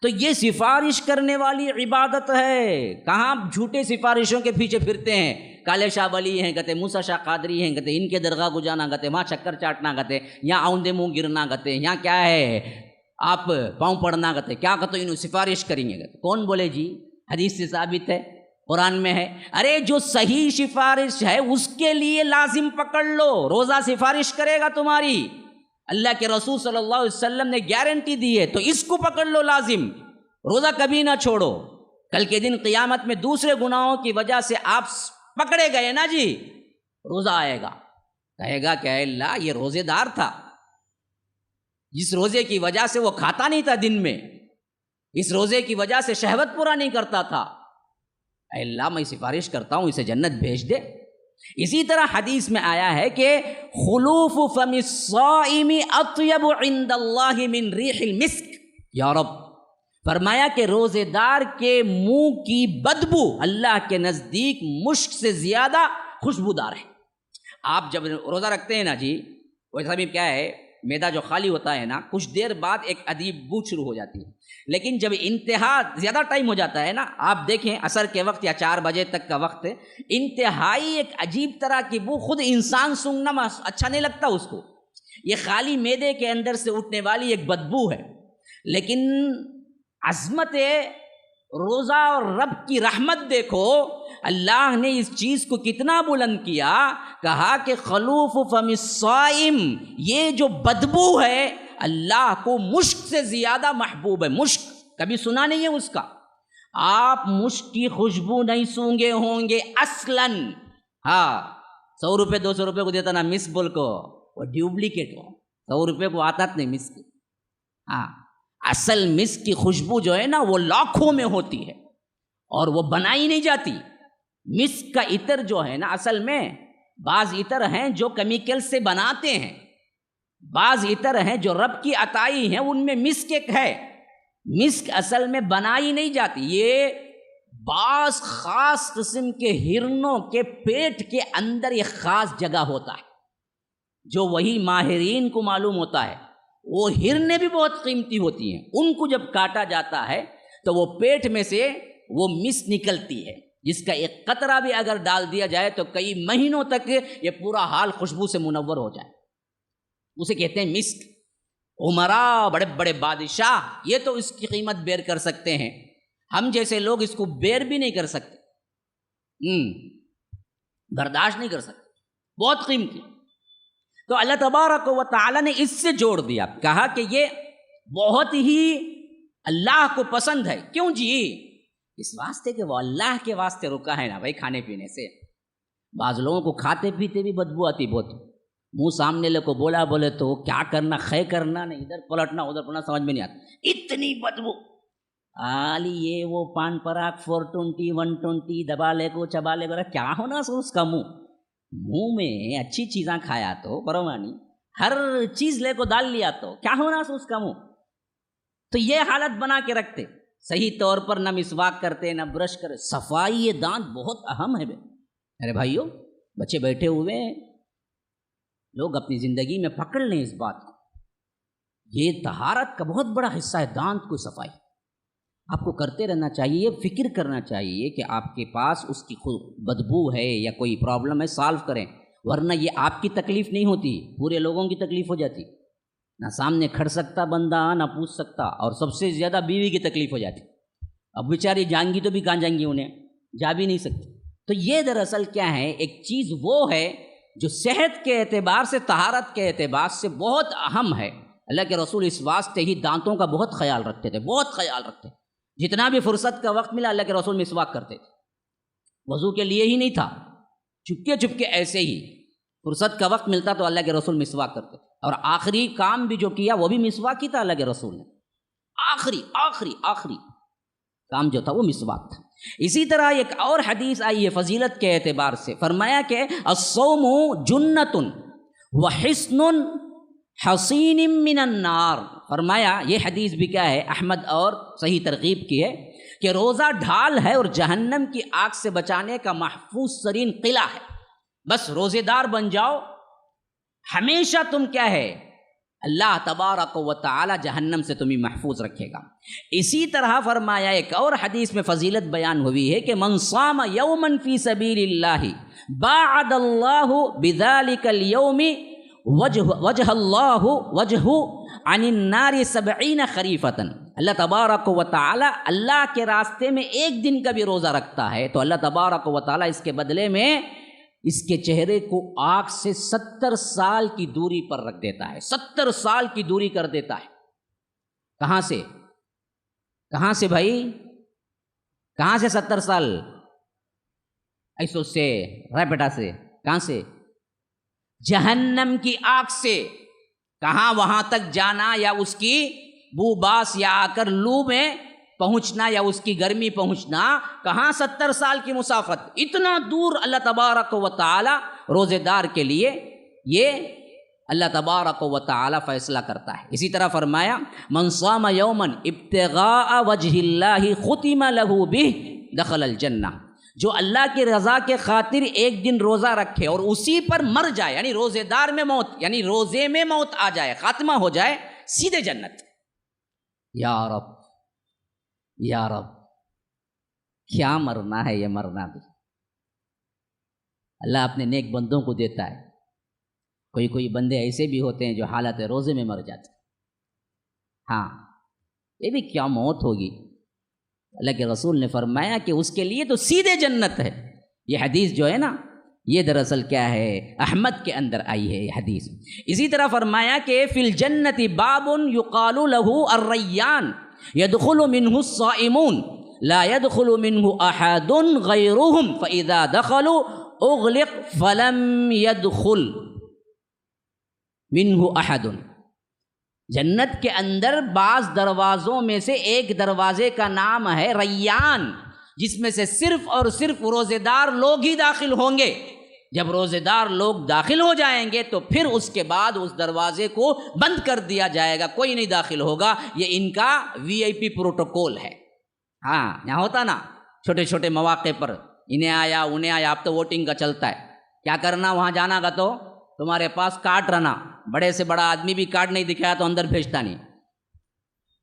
تو یہ سفارش کرنے والی عبادت ہے۔ کہاں جھوٹے سفارشوں کے پیچھے پھرتے ہیں، کالے شاہ ولی ہیں کہتے، موسیٰ شاہ قادری ہیں کہتے، ان کے درگاہ کو جانا کہتے، وہاں چکر چاٹنا کہتے، یہاں آؤندے منہ گرنا کہتے، یہاں کیا ہے آپ پاؤں پڑنا کہتے، کیا کہتے انہوں سفارش کریں گے کہتے۔ کون بولے جی؟ حدیث سے ثابت ہے، قرآن میں ہے۔ ارے جو صحیح سفارش ہے اس کے لیے لازم پکڑ لو، روزہ سفارش کرے گا تمہاری، اللہ کے رسول صلی اللہ علیہ وسلم نے گارنٹی دی ہے، تو اس کو پکڑ لو لازم، روزہ کبھی نہ چھوڑو۔ کل کے دن قیامت میں دوسرے گناہوں کی وجہ سے آپ پکڑے گئے نا جی، روزہ آئے گا، کہے گا کہ اے اللہ یہ روزے دار تھا، جس روزے کی وجہ سے وہ کھاتا نہیں تھا دن میں، اس روزے کی وجہ سے شہوت پورا نہیں کرتا تھا، اے اللہ میں سفارش کرتا ہوں اسے جنت بھیج دے۔ اسی طرح حدیث میں آیا ہے کہ خلوف فم الصائم اطیب عند اللہ من ریح المسک، یا رب فرمایا کہ روزے دار کے منہ کی بدبو اللہ کے نزدیک مشک سے زیادہ خوشبودار ہے۔ آپ جب روزہ رکھتے ہیں نا جی، ویسا بھی کیا ہے، معدہ جو خالی ہوتا ہے نا، کچھ دیر بعد ایک عجیب بو شروع ہو جاتی ہے، لیکن جب انتہا زیادہ ٹائم ہو جاتا ہے نا، آپ دیکھیں عصر کے وقت یا 4 بجے تک کا وقت، انتہائی ایک عجیب طرح کی بو، خود انسان سونگنا اچھا نہیں لگتا اس کو، یہ خالی معدے کے اندر سے اٹھنے والی ایک بدبو ہے۔ لیکن عظمت روزہ اور رب کی رحمت دیکھو، اللہ نے اس چیز کو کتنا بلند کیا، کہا کہ خلوف فم الصائم، یہ جو بدبو ہے اللہ کو مشک سے زیادہ محبوب ہے۔ مشک کبھی سنا نہیں ہے اس کا، آپ مشک کی خوشبو نہیں سونگے ہوں گے اصلاً۔ ہاں 100 روپے 200 روپے کو دیتا نا مسک بول کو، وہ ڈیوپلیکیٹ ہو، 100 روپے کو آتا نہیں مسک۔ ہاں اصل مسک کی خوشبو جو ہے نا وہ لاکھوں میں ہوتی ہے اور وہ بنائی نہیں جاتی۔ مسک کا عطر جو ہے نا، اصل میں بعض عطر ہیں جو کیمیکل سے بناتے ہیں، بعض عطر ہیں جو رب کی عطائی ہیں، ان میں مسک ایک ہے۔ مسک اصل میں بنائی نہیں جاتی، یہ بعض خاص قسم کے ہرنوں کے پیٹ کے اندر ایک خاص جگہ ہوتا ہے جو وہی ماہرین کو معلوم ہوتا ہے۔ وہ ہرنیں بھی بہت قیمتی ہوتی ہیں، ان کو جب کاٹا جاتا ہے تو وہ پیٹ میں سے وہ مسک نکلتی ہے، جس کا ایک قطرہ بھی اگر ڈال دیا جائے تو کئی مہینوں تک یہ پورا حال خوشبو سے منور ہو جائے، اسے کہتے ہیں مسک۔ عمراء، بڑے بڑے بادشاہ یہ تو اس کی قیمت بیئر کر سکتے ہیں، ہم جیسے لوگ اس کو بیئر بھی نہیں کر سکتے، برداشت نہیں کر سکتے، بہت قیمتی۔ تو اللہ تبارک و تعالی نے اس سے جوڑ دیا، کہا کہ یہ بہت ہی اللہ کو پسند ہے۔ کیوں جی؟ اس واسطے کہ وہ اللہ کے واسطے رکا ہے نا بھائی کھانے پینے سے۔ بعض لوگوں کو کھاتے پیتے بھی بدبو آتی بہت، منہ سامنے لے کو بولے تو کیا کرنا، خے کرنا نہیں، ادھر پلٹنا ادھر پلٹنا سمجھ میں نہیں آتا، اتنی بدبو۔ آلی یہ وہ پان پراگ 420 120 دبا لے کو چبا لے کو، کیا ہونا سو اس کا منہ میں اچھی چیزاں کھایا تو پروانی، ہر چیز لے کو ڈال لیا تو کیا ہونا سو اس کا منہ۔ تو یہ حالت بنا کے رکھتے، صحیح طور پر نہ مسواک کرتے نہ برش کرتے۔ صفائی دانت بہت اہم ہے ارے بھائیو، بچے بیٹھے ہوئے ہیں، لوگ اپنی زندگی میں پکڑ لیں اس بات کو، یہ طہارت کا بہت بڑا حصہ ہے دانت کو صفائی۔ آپ کو کرتے رہنا چاہیے، فکر کرنا چاہیے کہ آپ کے پاس اس کی بدبو ہے یا کوئی پرابلم ہے، سالو کریں، ورنہ یہ آپ کی تکلیف نہیں ہوتی، پورے لوگوں کی تکلیف ہو جاتی، نہ سامنے کھڑ سکتا بندہ نہ پوچھ سکتا، اور سب سے زیادہ بیوی کی تکلیف ہو جاتی، اب بیچاری جائیں گی تو بھی کہاں جائیں گی، انہیں جا بھی نہیں سکتی۔ تو یہ دراصل کیا ہے، ایک چیز وہ ہے جو صحت کے اعتبار سے، طہارت کے اعتبار سے بہت اہم ہے۔ اللہ کے رسول اس واسطے ہی دانتوں کا بہت خیال رکھتے تھے، بہت خیال رکھتے تھے، جتنا بھی فرصت کا وقت ملا اللہ کے رسول مسواک کرتے تھے، وضو کے لیے ہی نہیں تھا، چپکے ایسے ہی فرصت کا وقت ملتا تو اللہ کے رسول مسواک کرتے تھے، اور آخری کام بھی جو کیا وہ بھی مسواک ہی تھا اللہ کے رسول نے، آخری کام جو تھا وہ مسواک تھا۔ اسی طرح ایک اور حدیث آئی ہے فضیلت کے اعتبار سے، فرمایا کہ الصوم جنۃ وحصن حصین من النار، فرمایا یہ حدیث بھی کیا ہے، احمد اور صحیح ترغیب کی ہے، کہ روزہ ڈھال ہے اور جہنم کی آگ سے بچانے کا محفوظ ترین قلعہ ہے۔ بس روزے دار بن جاؤ، ہمیشہ تم کیا ہے، اللہ تبارک و تعالی جہنم سے تمہیں محفوظ رکھے گا۔ اسی طرح فرمایا ایک اور حدیث میں فضیلت بیان ہوئی ہے کہ من صام یوما فی سبیل اللہ باعد اللہ بذلک اليوم وجہ اللہ وجہ عن النار 70 خریفۃ، اللہ تبارک و تعالی اللہ کے راستے میں ایک دن کا بھی روزہ رکھتا ہے تو اللہ تبارک و تعالی اس کے بدلے میں اس کے چہرے کو آگ سے 70 سال کی دوری پر رکھ دیتا ہے، 70 سال کی دوری کر دیتا ہے۔ کہاں سے بھائی، کہاں سے 70 سال؟ ایسو سے ریپٹا سے، کہاں سے؟ جہنم کی آگ سے۔ کہاں وہاں تک جانا، یا اس کی بو باس یا آ کر لو میں پہنچنا یا اس کی گرمی پہنچنا، کہاں 70 سال کی مسافت، اتنا دور اللہ تبارک و تعالی روزے دار کے لیے یہ اللہ تبارک و تعالی فیصلہ کرتا ہے۔ اسی طرح فرمایا من صام یوما ابتغاء وجہ اللہ ختم لہ بہ دخل الجنہ، جو اللہ کی رضا کے خاطر ایک دن روزہ رکھے اور اسی پر مر جائے، یعنی روزے دار میں موت، یعنی روزے میں موت آ جائے، خاتمہ ہو جائے، سیدھے جنت۔ یا رب یا رب، کیا مرنا ہے، یہ مرنا بھی اللہ اپنے نیک بندوں کو دیتا ہے۔ کوئی بندے ایسے بھی ہوتے ہیں جو حالت روزے میں مر جاتے ہیں۔ ہاں، یہ بھی کیا موت ہوگی۔ اللہ کے رسول نے فرمایا کہ اس کے لیے تو سیدھے جنت ہے۔ یہ حدیث جو ہے نا، یہ دراصل کیا ہے، احمد کے اندر آئی ہے یہ حدیث۔ اسی طرح فرمایا کہ فی الجنت باب یقال لہ الریان يدخل منه الصائمون لا يدخل منه احد غيرهم فاذا دخلوا اغلق فلم يدخل منه احد۔ جنت کے اندر بعض دروازوں میں سے ایک دروازے کا نام ہے ریان، جس میں سے صرف اور صرف روزے دار لوگ ہی داخل ہوں گے۔ جب روزے دار لوگ داخل ہو جائیں گے تو پھر اس کے بعد اس دروازے کو بند کر دیا جائے گا، کوئی نہیں داخل ہوگا۔ یہ ان کا VIP پروٹوکول ہے۔ ہاں، یہاں ہوتا نا چھوٹے چھوٹے مواقع پر انہیں آیا انہیں آیا، اب تو ووٹنگ کا چلتا ہے، کیا کرنا، وہاں جانا گا تو تمہارے پاس کارڈ رہنا، بڑے سے بڑا آدمی بھی کارڈ نہیں دکھایا تو اندر بھیجتا نہیں،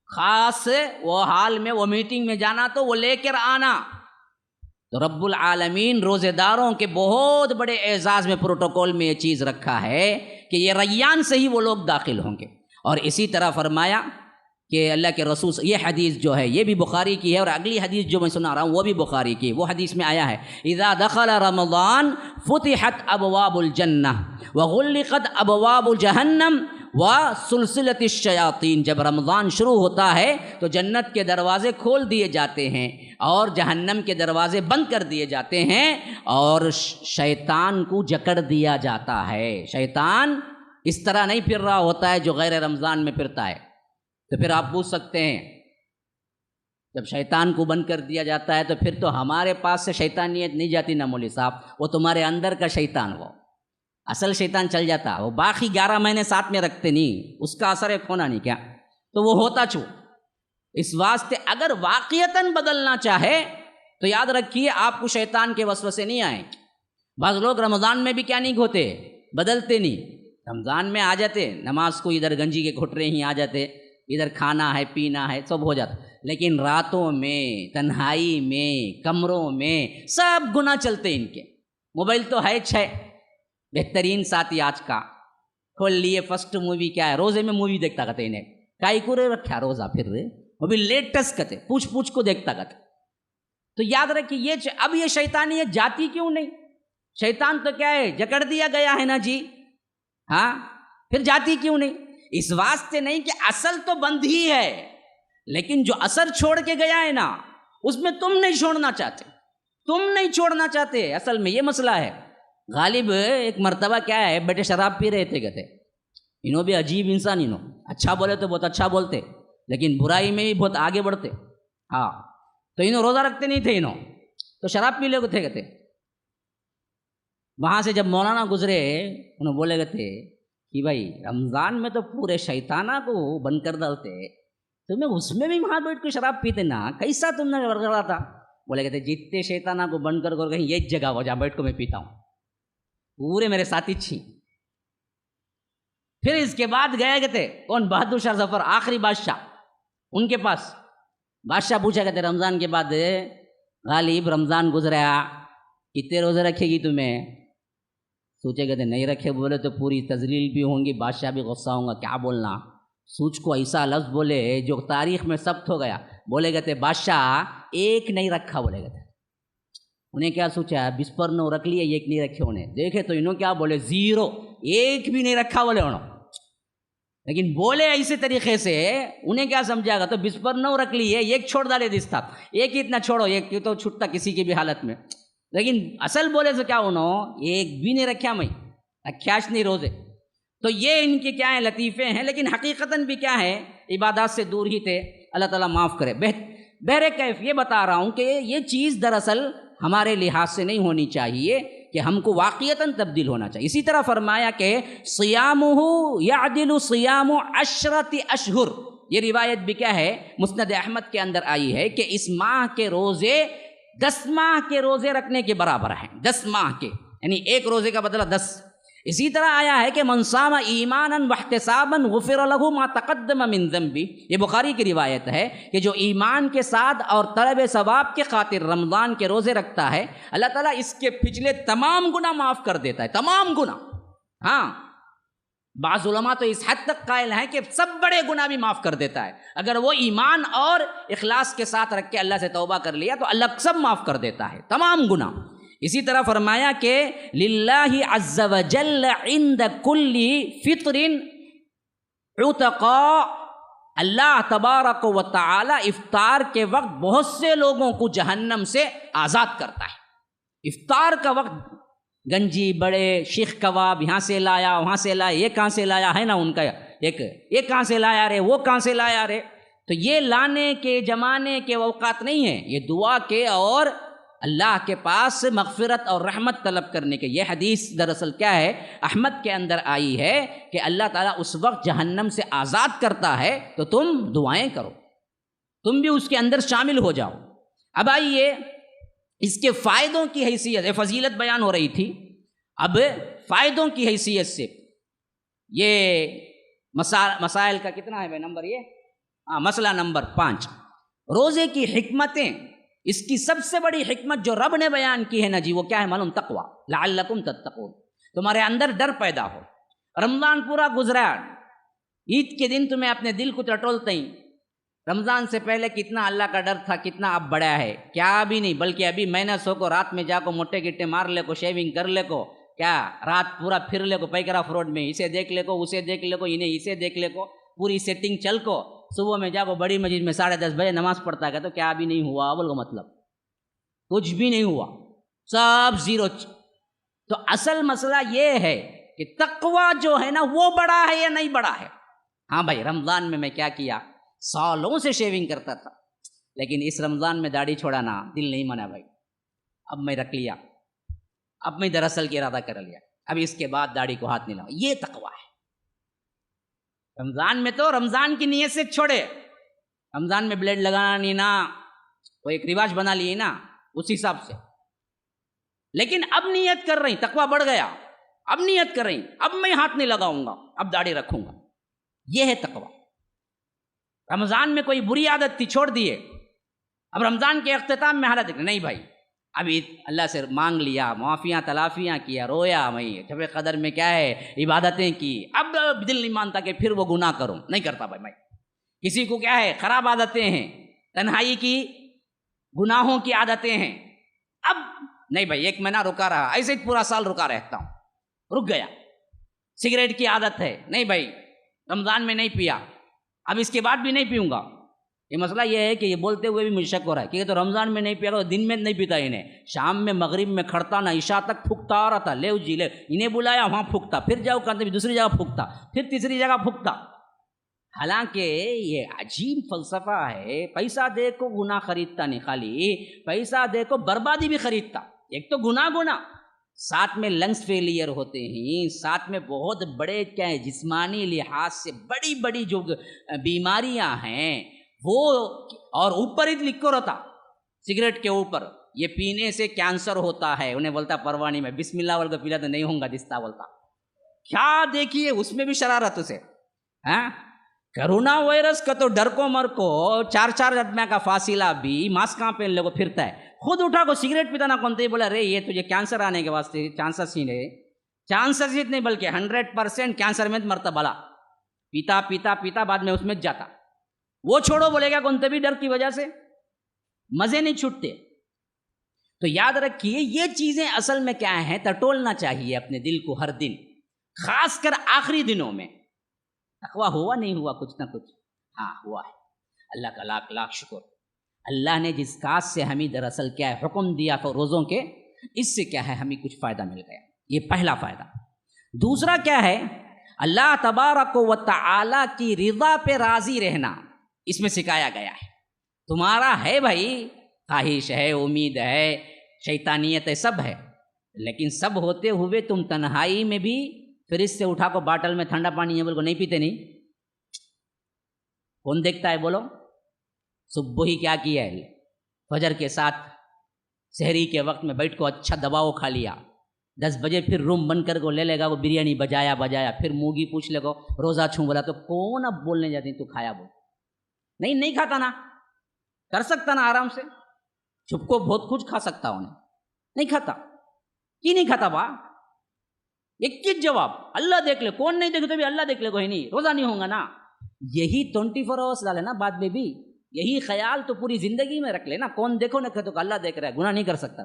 خاص وہ حال میں وہ میٹنگ میں جانا تو وہ لے کر آنا۔ تو رب العالمین روزے داروں کے بہت بڑے اعزاز میں پروٹوکول میں یہ چیز رکھا ہے کہ یہ ریان سے ہی وہ لوگ داخل ہوں گے۔ اور اسی طرح فرمایا کہ اللہ کے رسول، یہ حدیث جو ہے یہ بھی بخاری کی ہے، اور اگلی حدیث جو میں سنا رہا ہوں وہ بھی بخاری کی۔ وہ حدیث میں آیا ہے اذا دخل رمضان فتحت ابواب الجنہ وغلقت ابواب جہنم وسلسلۃ الشیاطین۔ جب رمضان شروع ہوتا ہے تو جنت کے دروازے کھول دیے جاتے ہیں اور جہنم کے دروازے بند کر دیے جاتے ہیں، اور شیطان کو جکڑ دیا جاتا ہے۔ شیطان اس طرح نہیں پھر رہا ہوتا ہے جو غیر رمضان میں پھرتا ہے۔ تو پھر آپ پوچھ سکتے ہیں جب شیطان کو بند کر دیا جاتا ہے تو پھر تو ہمارے پاس سے شیطانیت نہیں جاتی نا مولوی صاحب، وہ تمہارے اندر کا شیطان، وہ اصل شیطان چل جاتا، وہ باقی 11 مہینے ساتھ میں رکھتے نہیں، اس کا اثر ایک ہونا نہیں کیا، تو وہ ہوتا چھو۔ اس واسطے اگر واقعتاً بدلنا چاہے تو یاد رکھیے آپ کو شیطان کے وسوسے نہیں آئیں۔ بعض لوگ رمضان میں بھی کیا نہیں ہوتے، بدلتے نہیں، رمضان میں آ جاتے، نماز کو ادھر گنجی کے گھٹرے ہی آ جاتے، ادھر کھانا ہے پینا ہے سب ہو جاتا، لیکن راتوں میں تنہائی میں کمروں میں سب گناہ چلتے ان کے۔ موبائل تو ہے 6 بہترین ساتھی آج کا، کھول لیے فرسٹ مووی کیا ہے، روزے میں مووی دیکھتا کہتے انہیں کائی کو رکھا روزہ، پھر وہ بھی لیٹسٹ کہتے پوچھ کو دیکھتا کہتے۔ تو یاد رکھیے یہ اب یہ شیطانیت جاتی کیوں نہیں؟ شیطان تو کیا ہے، جکڑ دیا گیا ہے نا جی، ہاں، پھر جاتی کیوں نہیں؟ اس واسطے نہیں کہ اصل تو بند ہی ہے، لیکن جو اثر چھوڑ کے گیا ہے نا اس میں تم نہیں چھوڑنا چاہتے، اصل میں یہ مسئلہ ہے۔ غالب ایک مرتبہ کیا ہے، بیٹے شراب پی رہے تھے، کہتے انہوں بھی عجیب انسان، انہوں اچھا بولے تو بہت اچھا بولتے، لیکن برائی میں بھی بہت آگے بڑھتے۔ ہاں، تو انہوں روزہ رکھتے نہیں تھے، انہوں تو شراب پی لے تھے، کہتے وہاں سے جب مولانا گزرے انہوں بولے کہتے کہ بھائی رمضان میں تو پورے شیطانہ کو بند کر ڈالتے، تمہیں اس میں بھی وہاں بیٹھ کے شراب پیتے نا، کیسا تم نے ورگڑا تھا؟ بولے کہتے جتنے شیطانہ کو بند کر کہیں ایک جگہ ہو جہاں بیٹھ کو میں پیتا ہوں، پورے میرے ساتھی چھی۔ پھر اس کے بعد گئے کہتے کون، بہادر شاہ ظفر آخری بادشاہ، ان کے پاس بادشاہ پوچھا کہتے رمضان کے بعد غالب رمضان گزرا کتنے روزے رکھے گی تمہیں؟ سوچے کہتے نہیں رکھے، بولے تو پوری تذلیل بھی ہوں گی، بادشاہ بھی غصہ ہوں گا، کیا بولنا۔ سوچ کو ایسا لفظ بولے جو تاریخ میں ثبت ہو گیا، بولے کہتے بادشاہ ایک نہیں رکھا، بولے کہتے انہیں کیا سوچا 20 پر 9 رکھ لیے، ایک نہیں رکھے، انہیں دیکھے تو انہوں کیا بولے 0، ایک بھی نہیں رکھا بولے انہوں، لیکن بولے ایسے طریقے سے انہیں کیا سمجھا گا، تو 20 پر 9 رکھ لیے، ایک چھوڑ ڈالے دس تھا، ایک ہی اتنا چھوڑو، ایک تو چھٹتا کسی کی بھی حالت میں، لیکن اصل بولے سے کیا انہوں ایک بھی نہیں رکھا، میں رکھیاش نہیں روزے۔ تو یہ ان کے کیا ہیں لطیفے ہیں، لیکن حقیقتاً بھی کیا ہے عبادات سے دور ہی تھے، اللہ تعالیٰ معاف کرے۔ بہر کیف یہ بتا رہا ہوں کہ یہ چیز دراصل ہمارے لحاظ سے نہیں ہونی چاہیے کہ ہم کو واقعتاً تبدیل ہونا چاہیے۔ اسی طرح فرمایا کہ صیامہ یعدل صیام 10 اشہر، یہ روایت بھی کیا ہے مسند احمد کے اندر آئی ہے کہ اس ماہ کے روزے 10 ماہ کے روزے رکھنے کے برابر ہیں، 10 ماہ کے، یعنی ایک روزے کا بدلہ 10۔ اسی طرح آیا ہے کہ من صام ایمانا واحتسابا غفر له ما تقدم من ذنبی، یہ بخاری کی روایت ہے کہ جو ایمان کے ساتھ اور طلب ثواب کے خاطر رمضان کے روزے رکھتا ہے، اللہ تعالیٰ اس کے پچھلے تمام گناہ معاف کر دیتا ہے، تمام گناہ۔ ہاں، بعض علماء تو اس حد تک قائل ہیں کہ سب بڑے گناہ بھی معاف کر دیتا ہے، اگر وہ ایمان اور اخلاص کے ساتھ رکھ کے اللہ سے توبہ کر لیا تو اللہ سب معاف کر دیتا ہے، تمام گناہ۔ اسی طرح فرمایا کہ للہ عز وجل عند کل فطر عتقاء، اللہ تبارک و تعالی افطار کے وقت بہت سے لوگوں کو جہنم سے آزاد کرتا ہے۔ افطار کا وقت گنجی بڑے شیخ کباب یہاں سے لایا وہاں سے لایا، یہ کہاں سے لایا ہے نا ان کا ایک، یہ کہاں سے لایا رے، وہ کہاں سے لایا رے، تو یہ لانے کے جمانے کے اوقات نہیں ہیں، یہ دعا کے اور اللہ کے پاس مغفرت اور رحمت طلب کرنے کے۔ یہ حدیث دراصل کیا ہے احمد کے اندر آئی ہے کہ اللہ تعالیٰ اس وقت جہنم سے آزاد کرتا ہے تو تم دعائیں کرو، تم بھی اس کے اندر شامل ہو جاؤ۔ اب آئیے اس کے فائدوں کی حیثیت، فضیلت بیان ہو رہی تھی، اب فائدوں کی حیثیت سے یہ مسائل کا کتنا ہے بھائی نمبر، یہ مسئلہ نمبر 5، روزے کی حکمتیں۔ اس کی سب سے بڑی حکمت جو رب نے بیان کی ہے نا جی، وہ کیا ہے معلوم؟ تقویٰ، لعلکم تتقون، تمہارے اندر ڈر پیدا ہو۔ رمضان پورا گزرا، عید کے دن تمہیں اپنے دل کو ٹٹولتے ہی، رمضان سے پہلے کتنا اللہ کا ڈر تھا، کتنا اب بڑا ہے، کیا بھی نہیں، بلکہ ابھی مہینہ سو کو رات میں جا کو موٹے گٹے مار لے کو، شیونگ کر لے کو، کیا رات پورا پھر لے کو پیکرا روڈ میں، اسے دیکھ لے کو، اسے دیکھ لے کو، انہیں اسے دیکھ لے کو، پوری سیٹنگ چل کو، صبح میں جا کو بڑی مسجد میں 10:30 بجے نماز پڑھتا ہے، تو کیا بھی نہیں ہوا بول کو مطلب کچھ بھی نہیں ہوا، سب زیرو۔ تو اصل مسئلہ یہ ہے کہ تقویٰ جو ہے نا وہ بڑا ہے یا نہیں بڑا ہے۔ ہاں بھائی، رمضان میں کیا کیا، سالوں سے شیونگ کرتا تھا، لیکن اس رمضان میں داڑھی چھوڑانا دل نہیں مانا بھائی، اب میں رکھ لیا، اب میں دراصل کی ارادہ کر لیا، اب اس کے بعد داڑھی کو ہاتھ نہیں لاؤں، یہ تقویٰ ہے۔ رمضان میں تو رمضان کی نیت سے چھوڑے، رمضان میں بلیڈ لگانا نہیں نا، وہ ایک رواج بنا لیے نا اس حساب سے، لیکن اب نیت کر رہی، تقویٰ بڑھ گیا، اب نیت کر رہی، اب میں ہاتھ نہیں لگاؤں گا، اب داڑھی رکھوں گا، یہ ہے تقویٰ۔ رمضان میں کوئی بری عادت تھی چھوڑ دیے، اب رمضان کے اختتام میں حالت نہیں بھائی، اب اللہ سے مانگ لیا، معافیاں تلافیاں کیا، رویا، میں شب قدر میں کیا ہے عبادتیں کی، اب دل نہیں مانتا کہ پھر وہ گناہ کروں، نہیں کرتا بھائی میں۔ کسی کو کیا ہے خراب عادتیں ہیں، تنہائی کی گناہوں کی عادتیں ہیں، اب نہیں بھائی، ایک مہینہ رکا رہا، ایسے ہی پورا سال رکا رہتا ہوں، رک گیا۔ سگریٹ کی عادت ہے، نہیں بھائی رمضان میں نہیں پیا، اب اس کے بعد بھی نہیں پیوں گا۔ یہ مسئلہ یہ ہے کہ یہ بولتے ہوئے بھی مجھے شک ہو رہا ہے کہ یہ تو رمضان میں نہیں پیا گا، دن میں نہیں پیتا، انہیں شام میں مغرب میں کھڑتا نا، عشاء تک پھونکتا آ رہا تھا، لے جی لے، انہیں بلایا وہاں پھونکتا، پھر جاؤ کہتے دوسری جگہ پھونکتا، پھر تیسری جگہ پھونکتا۔ حالانکہ یہ عجیب فلسفہ ہے، پیسہ دے کو گناہ خریدتا نہیں، خالی پیسہ دے کو بربادی بھی خریدتا۔ ایک تو گناہ ساتھ میں لنگس فیلئر ہوتے ہیں، ساتھ میں بہت بڑے کیا ہے جسمانی لحاظ سے بڑی بڑی جو بیماریاں ہیں وہ، اور اوپر ہی لکھو رہتا سگریٹ کے اوپر یہ پینے سے کینسر ہوتا ہے، انہیں بولتا پروانی میں بسم اللہ بول کے پیلا تو نہیں ہوں گا دستا بولتا، کیا دیکھیے اس میں بھی شرارت اسے۔ کرونا وائرس کا تو ڈر کو مر کو 4 آدمی کا فاصلہ بھی، ماسک کہاں پہن لے کو پھرتا ہے، خود اٹھا کو سگریٹ پیتا نہ کونتے ہی بولا رے یہ تجھے کینسر آنے کے واسطے چانسز ہی نہیں، چانسز ہی نہیں بلکہ 100% کینسر میں مرتا بلا، پیتا پیتا پیتا بعد میں اس میں جاتا، وہ چھوڑو بولے گا کونتے بھی ڈر کی وجہ سے مزے نہیں چھوٹتے۔ تو یاد رکھیے یہ چیزیں اصل میں کیا ہیں، ٹٹولنا چاہیے اپنے دل کو ہر دن، خاص کر آخری دنوں میں۔ تقویٰ ہوا نہیں ہوا کچھ نہ کچھ؟ ہاں ہوا ہے، اللہ کا لاکھ لاکھ شکر۔ اللہ نے جس کاج سے ہمیں دراصل کیا ہے حکم دیا تو روزوں کے، اس سے کیا ہے ہمیں کچھ فائدہ مل گیا، یہ پہلا فائدہ۔ دوسرا کیا ہے، اللہ تبارک و تعالی کی رضا پہ راضی رہنا اس میں سکھایا گیا ہے۔ تمہارا ہے بھائی، خواہش ہے، امید ہے، شیطانیت ہے، سب ہے، لیکن سب ہوتے ہوئے تم تنہائی میں بھی فریج سے اٹھا کو باٹل میں ٹھنڈا پانی ہے بول کو نہیں پیتے نہیں؟ کون دیکھتا ہے بولو؟ صبح ہی کیا کیا ہے، فجر کے ساتھ سحری کے وقت میں بیٹھ کو اچھا دباؤ کھا لیا، 10 بجے پھر روم بند کر کو لے لے گا وہ بریانی بجایا پھر موگی پوچھ لے گا روزہ چھوں بولا تو کون اب بولنے جاتی تو کھایا بول؟ نہیں کھاتا نا، کر سکتا نا آرام سے، چھپ کو بہت کچھ کھا سکتا ہوں، نہیں کھاتا، کی نہیں کھاتا با؟ ایک چیز جواب، اللہ دیکھ لے، کون نہیں دیکھے تو بھی اللہ دیکھ لے، کوئی نہیں، روزہ نہیں ہوگا نا، یہی 24 آورس ڈالے نا بعد میں بھی، یہی خیال تو پوری زندگی میں رکھ لے نا، کون دیکھو نہ تو اللہ دیکھ رہا ہے، گناہ نہیں کر سکتا،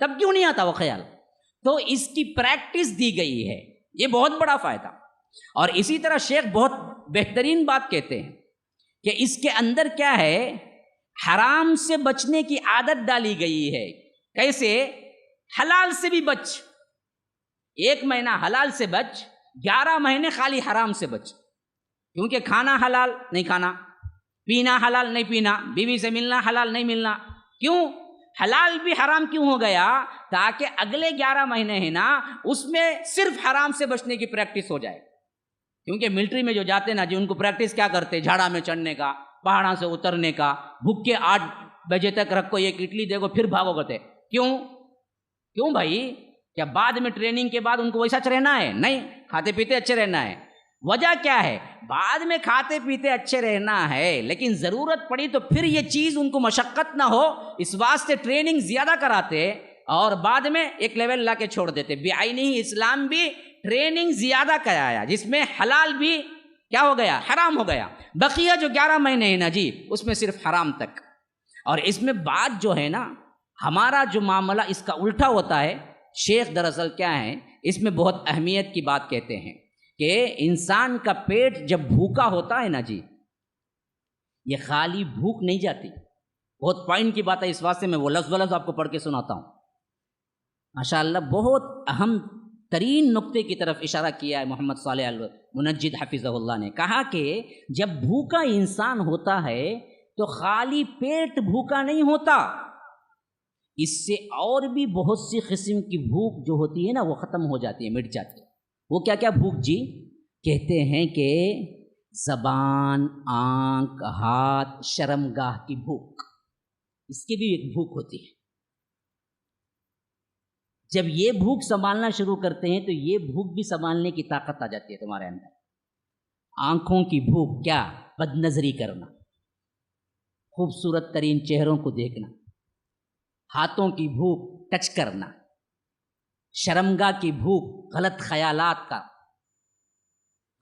تب کیوں نہیں آتا وہ خیال؟ تو اس کی پریکٹس دی گئی ہے، یہ بہت بڑا فائدہ۔ اور اسی طرح شیخ بہت بہترین بات کہتے ہیں کہ اس کے اندر کیا ہے، حرام سے بچنے کی عادت ڈالی گئی ہے۔ کیسے؟ حلال سے بھی بچ، 1 مہینہ حلال سے بچ، 11 مہینے خالی حرام سے بچ، کیونکہ کھانا حلال نہیں کھانا، پینا حلال نہیں پینا، بیوی سے ملنا حلال نہیں ملنا۔ کیوں حلال بھی حرام کیوں ہو گیا؟ تاکہ اگلے 11 مہینے ہیں نا اس میں صرف حرام سے بچنے کی پریکٹس ہو جائے۔ کیونکہ ملٹری میں جو جاتے نا جی ان کو پریکٹس کیا کرتے، جھاڑا میں چڑھنے کا، پہاڑوں سے اترنے کا، بھوک کے 8 بجے تک رکھو ایک اڈلی دے کو پھر بھاگو کرتے۔ کیوں بھائی؟ کیا بعد میں ٹریننگ کے بعد ان کو ویسا رہنا ہے؟ نہیں، کھاتے پیتے اچھے رہنا ہے۔ وجہ کیا ہے؟ بعد میں کھاتے پیتے اچھے رہنا ہے، لیکن ضرورت پڑی تو پھر یہ چیز ان کو مشقت نہ ہو اس واسطے ٹریننگ زیادہ کراتے اور بعد میں ایک لیول لا کے چھوڑ دیتے۔ بعینی اسلام بھی ٹریننگ زیادہ کرایا جس میں حلال بھی کیا ہو گیا، حرام ہو گیا، بقیہ جو 11 مہینے ہیں نا جی اس میں صرف حرام تک۔ اور اس میں بات جو ہے نا ہمارا جو معاملہ اس کا الٹا ہوتا ہے، شیخ دراصل کیا ہے اس میں بہت اہمیت کی بات کہتے ہیں کہ انسان کا پیٹ جب بھوکا ہوتا ہے نا جی، یہ خالی بھوک نہیں جاتی، بہت پوائنٹ کی بات ہے، اس واسطے میں وہ لفظ آپ کو پڑھ کے سناتا ہوں۔ ماشاءاللہ بہت اہم ترین نقطے کی طرف اشارہ کیا ہے محمد صالح المنجد حفظہ اللہ نے، کہا کہ جب بھوکا انسان ہوتا ہے تو خالی پیٹ بھوکا نہیں ہوتا، اس سے اور بھی بہت سی قسم کی بھوک جو ہوتی ہے نا وہ ختم ہو جاتی ہے، مٹ جاتی ہے۔ وہ کیا بھوک جی؟ کہتے ہیں کہ زبان، آنکھ، ہاتھ، شرمگاہ کی بھوک، اس کی بھی ایک بھوک ہوتی ہے۔ جب یہ بھوک سنبھالنا شروع کرتے ہیں تو یہ بھوک بھی سنبھالنے کی طاقت آ جاتی ہے تمہارے اندر۔ آنکھوں کی بھوک کیا؟ بد نظری کرنا، خوبصورت ترین چہروں کو دیکھنا، ہاتھوں کی بھوک ٹچ کرنا، شرمگاہ کی بھوک غلط خیالات کا،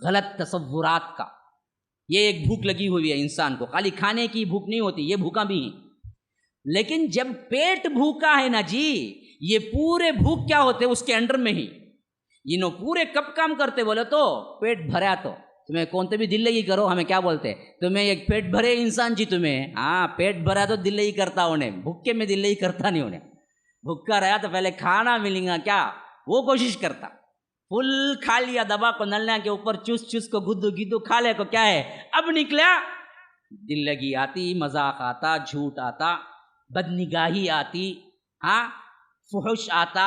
غلط تصورات کا، یہ ایک بھوک لگی ہوئی ہے انسان کو، خالی کھانے کی بھوک نہیں ہوتی، یہ بھوکا بھی ہیں۔ لیکن جب پیٹ بھوکا ہے نا جی، یہ پورے بھوک کیا ہوتے اس کے انڈر میں ہی، یہ نو پورے کب کام کرتے بولے تو پیٹ بھرا تو تمہیں کون تے بھی دل لگی کرو، ہمیں کیا بولتے تمہیں ایک پیٹ بھرے انسان جی، تمہیں ہاں پیٹ بھرا تو دل لگی کرتا انہیں، بھوکے میں دل لگی کرتا نہیں انہیں، بھوکا رہا تو پہلے کھانا ملیں گا کیا وہ کوشش کرتا، فل کھا لیا دبا کو نلنا کے اوپر چوس کو گدو گدو کھا لے کو کیا ہے، اب نکلا دل لگی آتی، مذاق آتا، جھوٹ آتا، بد نگاہی آتی، ہاں فحش آتا،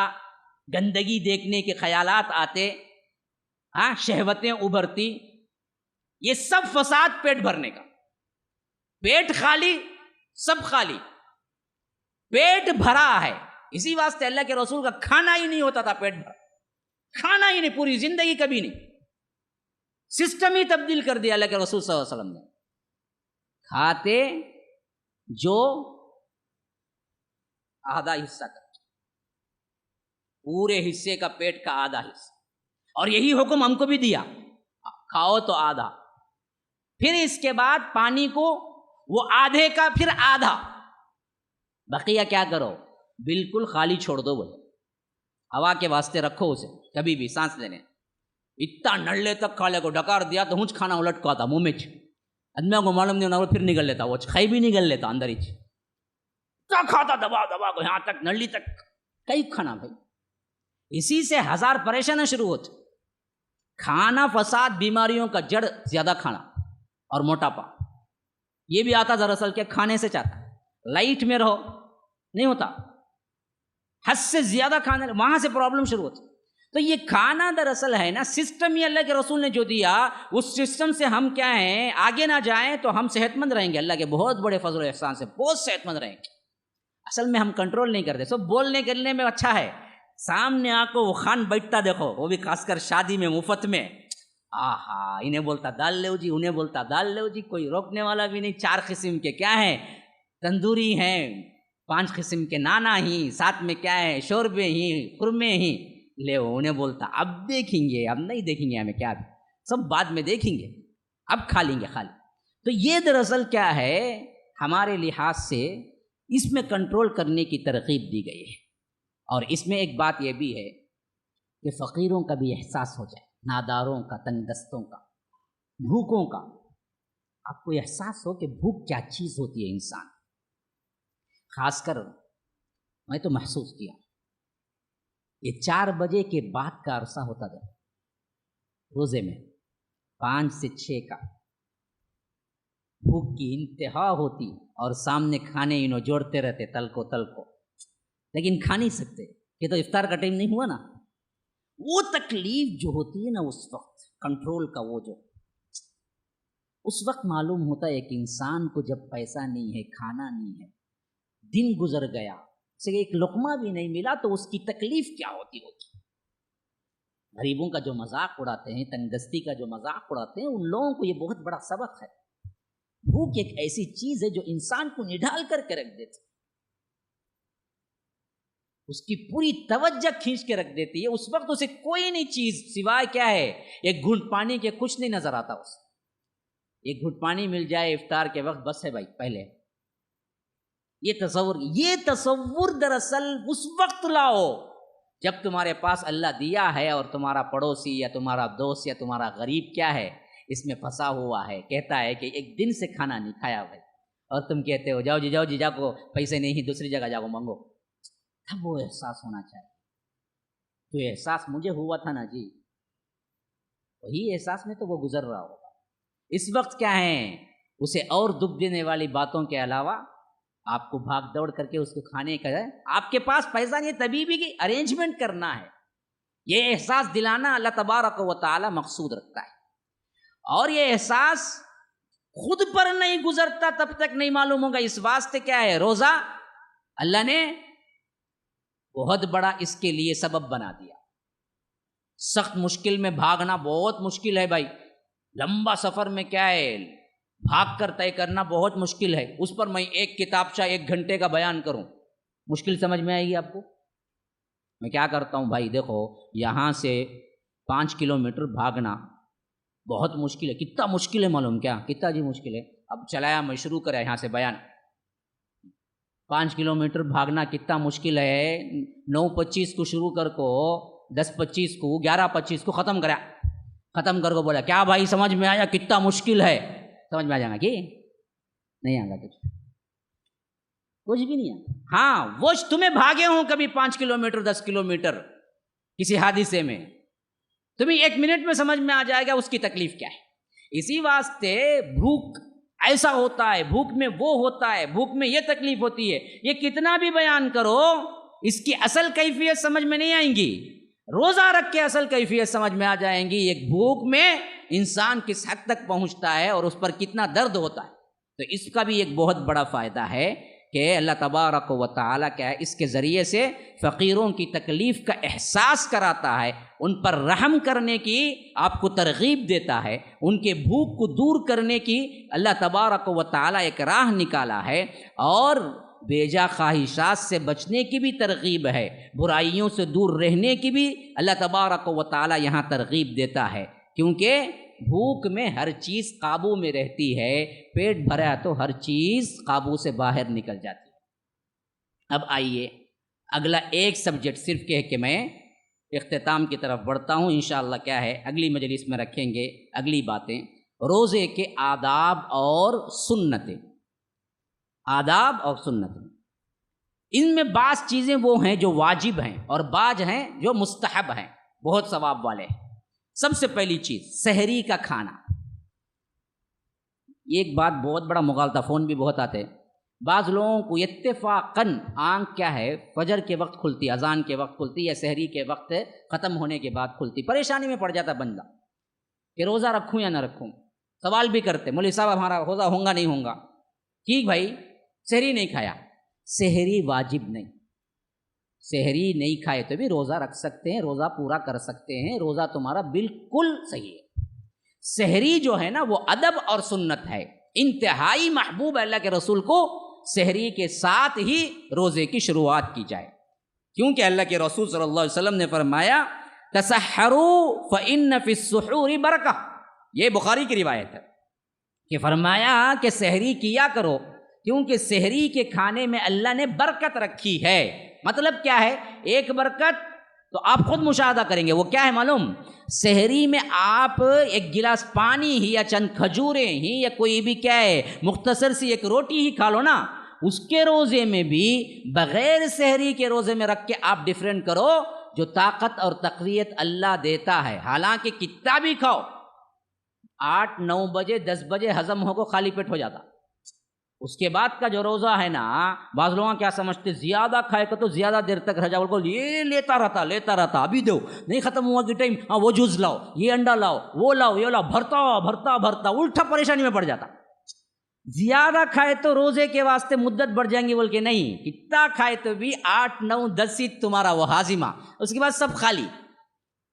گندگی دیکھنے کے خیالات آتے، ہاں شہوتیں ابھرتی، یہ سب فساد پیٹ بھرنے کا۔ پیٹ خالی، سب خالی، پیٹ بھرا ہے، اسی واسطے اللہ کے رسول کا کھانا ہی نہیں ہوتا تھا، پیٹ بھرا، کھانا ہی نہیں، پوری زندگی کبھی نہیں، سسٹم ہی تبدیل کر دیا اللہ کے رسول صلی اللہ علیہ وسلم نے۔ کھاتے جو آدھا حصہ کر، پورے حصے کا پیٹ کا آدھا حصہ، اور یہی حکم ہم کو بھی دیا، کھاؤ تو آدھا، پھر اس کے بعد پانی کو وہ آدھے کا پھر آدھا، بقیہ کیا کرو بالکل خالی چھوڑ دو، بولے ہوا کے واسطے رکھو اسے، کبھی بھی سانس لینے، اتنا نڑلے تک کھالے کو ڈکار دیا تو ہونچ کھانا الٹ کو آتا منہ میں، آدمی کو معلوم نہیں ہونا، پھر نگل لیتا، وہ کھائی بھی نگل لیتا اندر ہی، کھاتا دبا دبا کو یہاں تک نلی تک کئی کھانا بھائی، اسی سے 1000 پریشانیں شروع ہوتی، کھانا فساد، بیماریوں کا جڑ زیادہ کھانا اور موٹاپا، یہ بھی آتا دراصل کہ کھانے سے چاہتا ہے، لائٹ میں رہو نہیں ہوتا، حد سے زیادہ کھانا، وہاں سے پرابلم شروع ہوتی۔ تو یہ کھانا دراصل ہے نا سسٹم، یہ اللہ کے رسول نے جو دیا اس سسٹم سے ہم کیا ہیں آگے نہ جائیں تو ہم صحت مند رہیں گے، اللہ کے بہت بڑے فضل و احسان سے بہت صحت مند رہیں گے۔ اصل میں ہم کنٹرول نہیں کرتے، سب بولنے کرنے میں اچھا ہے، سامنے آ کو وہ خان بیٹھتا دیکھو، وہ بھی خاص کر شادی میں مفت میں، آہا انہیں بولتا دال لو جی، انہیں بولتا دال لو جی، کوئی روکنے والا بھی نہیں، 4 قسم کے کیا ہیں تندوری ہیں، 5 قسم کے نانا ہی، ساتھ میں کیا ہے شوربے ہی قورمے ہی، لے انہیں بولتا اب دیکھیں گے، اب نہیں دیکھیں گے ہمیں کیا، سب بعد میں دیکھیں گے، اب کھا لیں گے خالی۔ تو یہ دراصل کیا ہے ہمارے لحاظ سے اس میں کنٹرول کرنے کی ترغیب دی گئی ہے۔ اور اس میں ایک بات یہ بھی ہے کہ فقیروں کا بھی احساس ہو جائے، ناداروں کا، تنگ دستوں کا، بھوکوں کا، آپ کو احساس ہو کہ بھوک کیا چیز ہوتی ہے انسان۔ خاص کر میں تو محسوس کیا یہ 4 بجے کے بعد کا عرصہ ہوتا تھا روزے میں، 5 سے 6 کا، بھوک کی انتہا ہوتی اور سامنے کھانے انہوں جوڑتے رہتے تل کو لیکن کھا نہیں سکتے، یہ تو افطار کا ٹائم نہیں ہوا نا۔ وہ تکلیف جو ہوتی ہے نا اس وقت کنٹرول کا، وہ جو اس وقت معلوم ہوتا ہے کہ انسان کو جب پیسہ نہیں ہے، کھانا نہیں ہے، دن گزر گیا، اسے ایک لقمہ بھی نہیں ملا تو اس کی تکلیف کیا ہوتی ہوگی۔ غریبوں کا جو مذاق اڑاتے ہیں، تنگ دستی کا جو مذاق اڑاتے ہیں، ان لوگوں کو یہ بہت بڑا سبق ہے۔ بھوک ایک ایسی چیز ہے جو انسان کو نڈال کر کے رکھ دیتی، اس کی پوری توجہ کھینچ کے رکھ دیتی ہے۔ اس وقت اسے کوئی نہیں چیز سوائے کیا ہے ایک گھونٹ پانی کے کچھ نہیں نظر آتا، اسے ایک گھونٹ پانی مل جائے افطار کے وقت بس ہے بھائی پہلے۔ یہ تصور دراصل اس وقت لاؤ جب تمہارے پاس اللہ دیا ہے اور تمہارا پڑوسی یا تمہارا دوست یا تمہارا غریب کیا ہے اس میں پھنسا ہوا ہے، کہتا ہے کہ ایک دن سے کھانا نہیں کھایا بھائی، اور تم کہتے ہو جاؤ جی جا کو پیسے نہیں دوسری جگہ جاؤ مانگو۔ تب وہ احساس ہونا چاہیے، تو احساس مجھے ہوا تھا نا جی، وہی احساس میں تو وہ گزر رہا ہوگا۔ اس وقت کیا ہے اسے اور دکھ دینے والی باتوں کے علاوہ آپ کو بھاگ دوڑ کر کے اس کو کھانے کا ہے، آپ کے پاس پیسہ نہیں، طبی بھی کی ارینجمنٹ کرنا ہے، یہ احساس دلانا اللہ تبارک و تعالی مقصود رکھتا ہے۔ اور یہ احساس خود پر نہیں گزرتا تب تک نہیں معلوم ہوگا، اس واسطے کیا ہے روزہ اللہ نے بہت بڑا اس کے لیے سبب بنا دیا۔ سخت مشکل میں بھاگنا بہت مشکل ہے بھائی، لمبا سفر میں کیا ہے بھاگ کر طے کرنا بہت مشکل ہے، اس پر میں ایک کتابچہ 1 گھنٹے کا بیان کروں، مشکل سمجھ میں آئے گی آپ کو؟ میں کیا کرتا ہوں بھائی، دیکھو یہاں سے 5 کلومیٹر بھاگنا بہت مشکل ہے۔ کتنا مشکل ہے معلوم کیا؟ کتنا جی مشکل ہے؟ اب چلایا میں شروع کرا یہاں سے بیان۔ 5 کلومیٹر بھاگنا کتنا مشکل ہے، 9:25 کو شروع کر کو 10:25 کو 11:25 کو ختم کر کو بولا کیا بھائی سمجھ میں آیا کتنا مشکل ہے؟ سمجھ میں آ جائے گا کہ نہیں آگا؟ کچھ بھی نہیں آتا۔ ہاں وہ تمہیں بھاگے ہوں کبھی 5 کلومیٹر 10 کلومیٹر کسی حادثے میں، تمہیں 1 منٹ میں سمجھ میں آ جائے گا اس کی تکلیف کیا ہے۔ اسی واسطے بھوک ایسا ہوتا ہے، بھوک میں وہ ہوتا ہے، بھوک میں یہ تکلیف ہوتی ہے، یہ کتنا بھی بیان کرو اس کی اصل کیفیت سمجھ میں نہیں آئیں گی، روزہ رکھ کے اصل کیفیت سمجھ میں آ جائیں گی۔ ایک بھوک میں انسان کس حد تک پہنچتا ہے اور اس پر کتنا درد ہوتا ہے۔ تو اس کا بھی ایک بہت بڑا فائدہ ہے کہ اللہ تبارک و تعالیٰ کیا ہے اس کے ذریعے سے فقیروں کی تکلیف کا احساس کراتا ہے، ان پر رحم کرنے کی آپ کو ترغیب دیتا ہے، ان کے بھوک کو دور کرنے کی اللہ تبارک و تعالیٰ ایک راہ نکالا ہے، اور بیجا خواہشات سے بچنے کی بھی ترغیب ہے، برائیوں سے دور رہنے کی بھی اللہ تبارک و تعالیٰ یہاں ترغیب دیتا ہے، کیونکہ بھوک میں ہر چیز قابو میں رہتی ہے، پیٹ بھرا تو ہر چیز قابو سے باہر نکل جاتی ہے۔ اب آئیے اگلا ایک سبجیکٹ صرف کہ میں اختتام کی طرف بڑھتا ہوں، انشاءاللہ کیا ہے اگلی مجلس میں رکھیں گے اگلی باتیں، روزے کے آداب اور سنتیں۔ آداب اور سنتیں، ان میں بعض چیزیں وہ ہیں جو واجب ہیں اور بعض ہیں جو مستحب ہیں، بہت ثواب والے ہیں۔ سب سے پہلی چیز سحری کا کھانا، ایک بات بہت بڑا مغالطہ، فون بھی بہت آتے ہیں، بعض لوگوں کو اتفاقاً آنکھ کیا ہے فجر کے وقت کھلتی، اذان کے وقت کھلتی یا سحری کے وقت ختم ہونے کے بعد کھلتی، پریشانی میں پڑ جاتا بندہ کہ روزہ رکھوں یا نہ رکھوں، سوال بھی کرتے مولوی صاحب ہمارا روزہ ہوگا نہیں ہوگا؟ ٹھیک بھائی، سحری نہیں کھایا، سحری واجب نہیں، سحری نہیں کھائے تو بھی روزہ رکھ سکتے ہیں، روزہ پورا کر سکتے ہیں، روزہ تمہارا بالکل صحیح ہے۔ سحری جو ہے نا وہ ادب اور سنت ہے، انتہائی محبوب ہے اللہ کے رسول کو سحری کے ساتھ ہی روزے کی شروعات کی جائے، کیونکہ اللہ کے رسول صلی اللہ علیہ وسلم نے فرمایا تسحروا فإن فی السحور برکہ، یہ بخاری کی روایت ہے کہ فرمایا کہ سحری کیا کرو کیونکہ سحری کے کھانے میں اللہ نے برکت رکھی ہے۔ مطلب کیا ہے؟ ایک برکت تو آپ خود مشاہدہ کریں گے، وہ کیا ہے معلوم؟ سحری میں آپ ایک گلاس پانی ہی یا چند کھجوریں ہی یا کوئی بھی کیا ہے مختصر سی ایک روٹی ہی کھا لو نا، اس کے روزے میں بھی بغیر سحری کے روزے میں رکھ کے آپ ڈیفرنٹ کرو، جو طاقت اور تقویت اللہ دیتا ہے، حالانکہ کتنا بھی کھاؤ 8-9 بجے 10 بجے ہضم ہوگا، خالی پیٹ ہو جاتا، اس کے بعد کا جو روزہ ہے نا، بعض لوگ کیا سمجھتے زیادہ کھائے گا تو زیادہ دیر تک رہ جاؤ، کو یہ لیتا رہتا ابھی دو نہیں ختم ہوا کہ ٹائم، ہاں وہ جوس لاؤ، یہ انڈا لاؤ، وہ لاؤ، یہ لاؤ، بھرتا الٹا پریشانی میں پڑ جاتا۔ زیادہ کھائے تو روزے کے واسطے مدت بڑھ جائیں گی بول کے نہیں، کتنا کھائے تو بھی 8-9-10 ہی تمہارا وہ ہاضمہ، اس کے بعد سب خالی،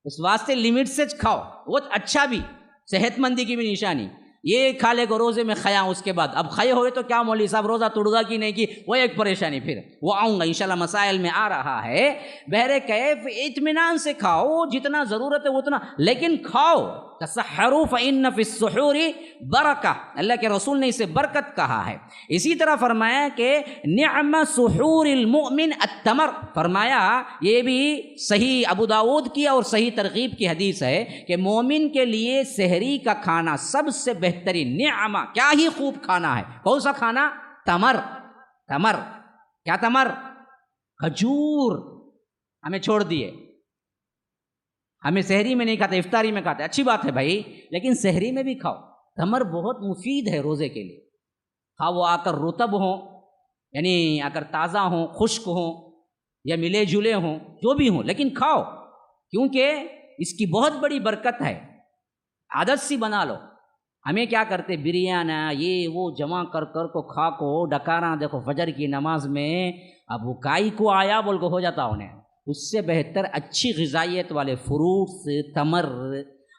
اس واسطے لمٹ سے کھاؤ، وہ اچھا بھی، صحت مندی کی بھی نشانی۔ یہ کھا لے کو روزے میں کھایا، اس کے بعد اب کھائے ہوئے تو کیا مولوی صاحب روزہ توڑ گا کہ نہیں کی، وہ ایک پریشانی، پھر وہ آؤں گا انشاءاللہ مسائل میں آ رہا ہے۔ بہر کیف اطمینان سے کھاؤ، جتنا ضرورت ہے اتنا، لیکن کھاؤ۔ تسحروا فإن فی السحور برکہ، اللہ کے رسول نے اسے برکت کہا ہے۔ اسی طرح فرمایا کہ نعم سحور المؤمن التمر، فرمایا یہ بھی صحیح ابو داؤد کی اور صحیح ترغیب کی حدیث ہے کہ مومن کے لیے سحری کا کھانا سب سے بہترین، نعمہ کیا ہی خوب کھانا ہے، کون سا کھانا؟ تمر۔ کیا تمر؟ کھجور ہمیں چھوڑ دیے، ہمیں سحری میں نہیں کھاتے، افطاری میں کھاتے، اچھی بات ہے بھائی، لیکن سحری میں بھی کھاؤ، تمر بہت مفید ہے روزے کے لیے، ہاں وہ آ کر رطب ہوں، یعنی آ کر تازہ ہوں، خشک ہوں یا ملے جلے ہوں، جو بھی ہوں، لیکن کھاؤ، کیونکہ اس کی بہت بڑی برکت ہے، عادت سی بنا لو۔ ہمیں کیا کرتے، بریانہ یہ وہ جمع کر کو کھا کو ڈکارا، دیکھو فجر کی نماز میں اب وہ کائی کو آیا بول کو ہو جاتا انہیں، اس سے بہتر اچھی غذائیت والے فروٹس، تمر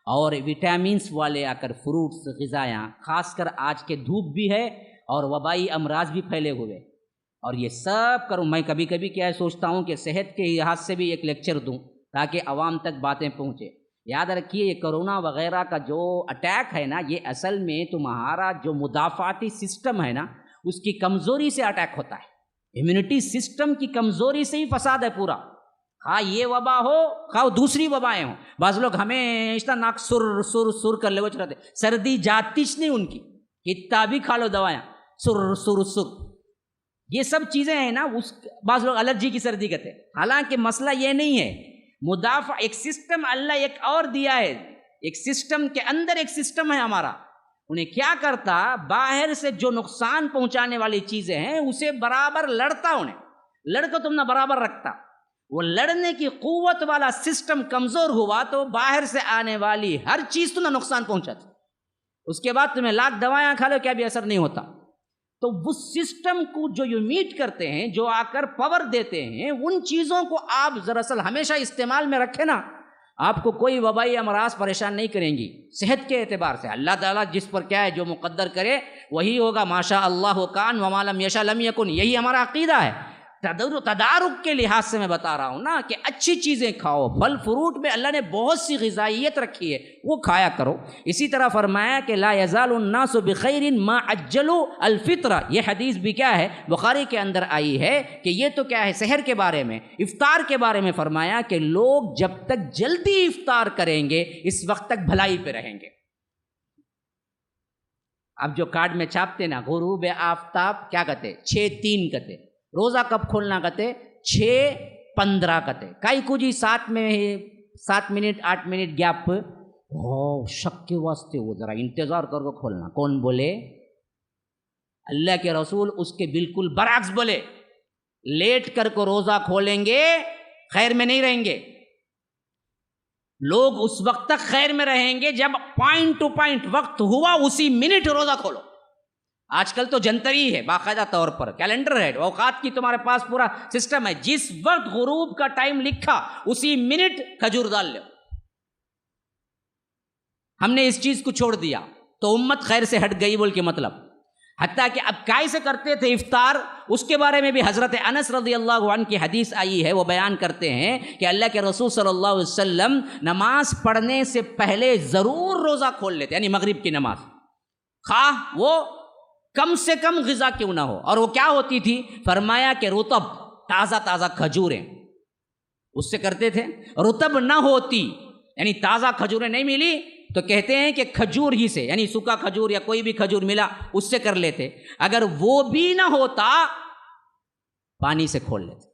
اور وٹامنس والے آ کر فروٹس، غذائیں، خاص کر آج کے دھوپ بھی ہے اور وبائی امراض بھی پھیلے ہوئے، اور یہ سب کروں میں کبھی کبھی کیا سوچتا ہوں کہ صحت کے لحاظ سے بھی ایک لیکچر دوں تاکہ عوام تک باتیں پہنچے۔ یاد رکھیے یہ کرونا وغیرہ کا جو اٹیک ہے نا، یہ اصل میں تمہارا جو مدافعاتی سسٹم ہے نا اس کی کمزوری سے اٹیک ہوتا ہے، امیونٹی سسٹم کی کمزوری سے ہی فساد ہے پورا، ہاں یہ وبا ہو خواہ دوسری وبائیں ہوں۔ بعض لوگ ہمیشہ ناک سر کر لے وہ چلاتے، سردی جاتیش نہیں ان کی، کتنا بھی کھا لو دوائیں، سر یہ سب چیزیں ہیں نا، بعض لوگ الرجی کی سردی کہتے ہیں، حالانکہ مسئلہ یہ نہیں ہے، مدافع ایک سسٹم اللہ ایک اور دیا ہے، ایک سسٹم کے اندر ایک سسٹم ہے ہمارا، انہیں کیا کرتا، باہر سے جو نقصان پہنچانے والی چیزیں ہیں اسے برابر لڑتا، انہیں لڑ کو تم نہ برابر رکھتا، وہ لڑنے کی قوت والا سسٹم کمزور ہوا تو باہر سے آنے والی ہر چیز تمہیں نقصان پہنچاتی، اس کے بعد تمہیں لاکھ دوائیں کھا لو کیا بھی اثر نہیں ہوتا۔ تو وہ سسٹم کو جو یہ میٹ کرتے ہیں، جو آ کر پاور دیتے ہیں، ان چیزوں کو آپ دراصل ہمیشہ استعمال میں رکھیں نا، آپ کو کوئی وبائی امراض پریشان نہیں کریں گی صحت کے اعتبار سے۔ اللہ تعالیٰ جس پر کیا ہے جو مقدر کرے وہی ہوگا، ماشاء اللہ کان وما لم یشاء لم یکن، یہی ہمارا عقیدہ ہے۔ تدارک کے لحاظ سے میں بتا رہا ہوں نا کہ اچھی چیزیں کھاؤ، پھل فروٹ میں اللہ نے بہت سی غذائیت رکھی ہے، وہ کھایا کرو۔ اسی طرح فرمایا کہ لا یزال الناس بخیر ما عجلوا الفطر، یہ حدیث بھی کیا ہے بخاری کے اندر آئی ہے کہ یہ تو کیا ہے سحر کے بارے میں، افطار کے بارے میں فرمایا کہ لوگ جب تک جلدی افطار کریں گے اس وقت تک بھلائی پہ رہیں گے۔ اب جو کارڈ میں چھاپتے نا غروب آفتاب کیا کہتے 6:03 کہتے، روزہ کب کھولنا کہتے 6:15 کہتے، کائی کو جی 7 منٹ 8 منٹ گیپ، شک کے واسطے وہ ذرا انتظار کر کو کھولنا، کون بولے اللہ کے رسول اس کے بالکل برعکس بولے، لیٹ کر کو روزہ کھولیں گے خیر میں نہیں رہیں گے، لوگ اس وقت تک خیر میں رہیں گے جب پوائنٹ ٹو پوائنٹ وقت ہوا اسی منٹ روزہ کھولو۔ آج کل تو جنتری ہے، باقاعدہ طور پر کیلنڈر ہے، اوقات کی تمہارے پاس پورا سسٹم ہے، جس وقت غروب کا ٹائم لکھا اسی منٹ کھجور ڈال لو۔ ہم نے اس چیز کو چھوڑ دیا تو امت خیر سے ہٹ گئی بول کے مطلب، حتیٰ کہ اب کیسے کرتے تھے افطار، اس کے بارے میں بھی حضرت انس رضی اللہ عنہ کی حدیث آئی ہے، وہ بیان کرتے ہیں کہ اللہ کے رسول صلی اللہ علیہ وسلم نماز پڑھنے سے پہلے ضرور روزہ کھول لیتے، یعنی مغرب کی نماز، خواہ وہ کم سے کم غذا کیوں نہ ہو۔ اور وہ کیا ہوتی تھی؟ فرمایا کہ رطب، تازہ تازہ کھجوریں اس سے کرتے تھے، رطب نہ ہوتی یعنی تازہ کھجوریں نہیں ملی تو کہتے ہیں کہ کھجور ہی سے، یعنی سوکھا کھجور یا کوئی بھی کھجور ملا اس سے کر لیتے، اگر وہ بھی نہ ہوتا پانی سے کھول لیتے۔